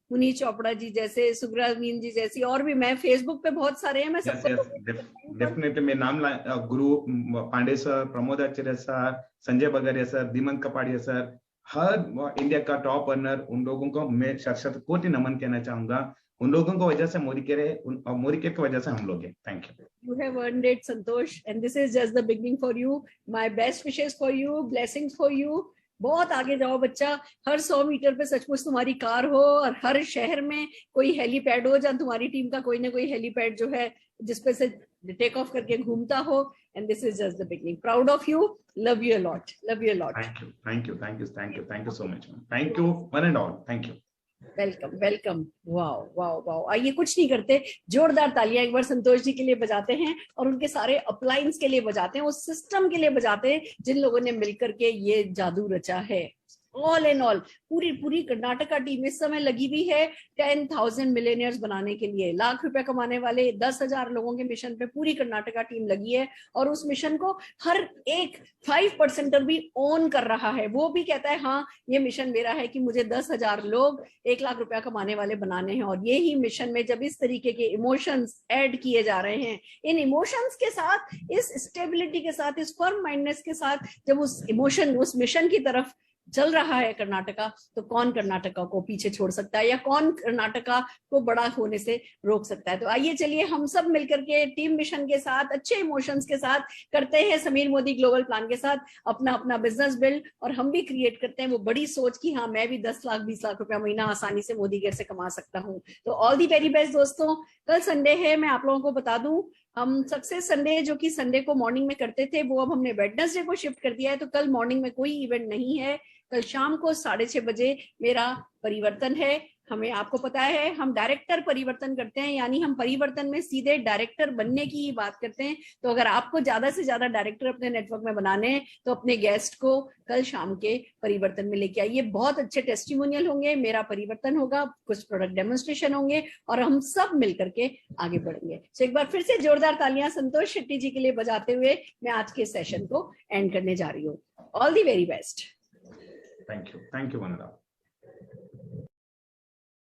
पुनीत चोपड़ा जी जैसे, सुग्रा मीन जी जैसी, और भी मैं फेसबुक पे बहुत सारे हैं, मैं सबको डेफिनेटली मैं नाम गुरु पांडे सर, प्रमोद आचार्य sir, Sanjay Bagaria sir, दीमन Kapadia sir, हर इंडिया का टॉप अर्नर, उन लोगों को मैं शत कोटि नमन कहना चाहूंगा। उन लोगों को वजह से मोदी केयर है, मोदी केयर की वजह से हम लोग हैं। Thank you. You have earned it, Santosh, and this is just the beginning for you. My best wishes for you, blessings for you. बहुत आगे जाओ बच्चा। हर 100 मीटर पे सचमुच तुम्हारी कार हो, और हर शहर में कोई हेलीपैड हो जहाँ तुम्हारी टीम का कोई ना कोई हेलीपैड जो है जिसपे से टेक ऑफ करके घूमता हो। And this is just the beginning. Proud of you. Love you a lot. Love you a lot. Thank you so much, man. Thank you one and all. Thank you. Welcome. Wow. आइए कुछ नहीं करते, जोरदार तालियां एक बार संतोष जी के लिए बजाते हैं, और उनके सारे अपलाइंस के लिए बजाते हैं, उस सिस्टम के लिए बजाते हैं जिन लोगों ने मिलकर के ये जादू रचा है। ऑल इन ऑल पूरी कर्नाटका टीम इस समय लगी हुई है 10,000 मिलियनियर्स बनाने के लिए, लाख रुपए कमाने वाले 10,000 लोगों के मिशन पे पूरी कर्नाटका टीम लगी है। और उस मिशन को हर एक 5% भी ओन कर रहा है, वो भी कहता है हाँ ये मिशन मेरा है कि मुझे 10,000 लोग 1 लाख रुपया कमाने वाले बनाने हैं। और ये ही मिशन में जब इस तरीके के इमोशंस ऐड किए जा रहे हैं, इन इमोशंस के साथ, इस स्टेबिलिटी के साथ, इस फर्म माइंडनेस के साथ, जब उस इमोशन उस मिशन की तरफ चल रहा है कर्नाटका, तो कौन कर्नाटका को पीछे छोड़ सकता है या कौन कर्नाटका को बड़ा होने से रोक सकता है। तो आइए चलिए हम सब मिलकर के टीम मिशन के साथ, अच्छे इमोशंस के साथ करते हैं समीर मोदी ग्लोबल प्लान के साथ अपना अपना बिजनेस बिल्ड, और हम भी क्रिएट करते हैं वो बड़ी सोच कि हाँ मैं भी 10 लाख 20 लाख रुपया महीना आसानी से मोदी केयर से कमा सकता हूँ। तो ऑल दी वेरी बेस्ट दोस्तों। कल संडे है, मैं आप लोगों को बता दूं, हम सक्सेस संडे जो कि संडे को मॉर्निंग में करते थे वो अब हमने वेडनेसडे को शिफ्ट कर दिया है। तो कल मॉर्निंग में कोई इवेंट नहीं है, कल शाम को 6:30 बजे मेरा परिवर्तन है। हमें आपको पता है हम डायरेक्टर परिवर्तन करते हैं, यानी हम परिवर्तन में सीधे डायरेक्टर बनने की ही बात करते हैं। तो अगर आपको ज्यादा से ज्यादा डायरेक्टर अपने नेटवर्क में बनाने हैं तो अपने गेस्ट को कल शाम के परिवर्तन में लेके आइए। बहुत अच्छे टेस्टिमोनियल होंगे, मेरा परिवर्तन होगा, कुछ प्रोडक्ट डेमोन्स्ट्रेशन होंगे और हम सब मिलकर के आगे बढ़ेंगे। तो एक बार फिर से जोरदार तालियां संतोष शेट्टी जी के लिए बजाते हुए मैं आज के सेशन को एंड करने जा रही हूँ। All the very best. Thank you Vandana.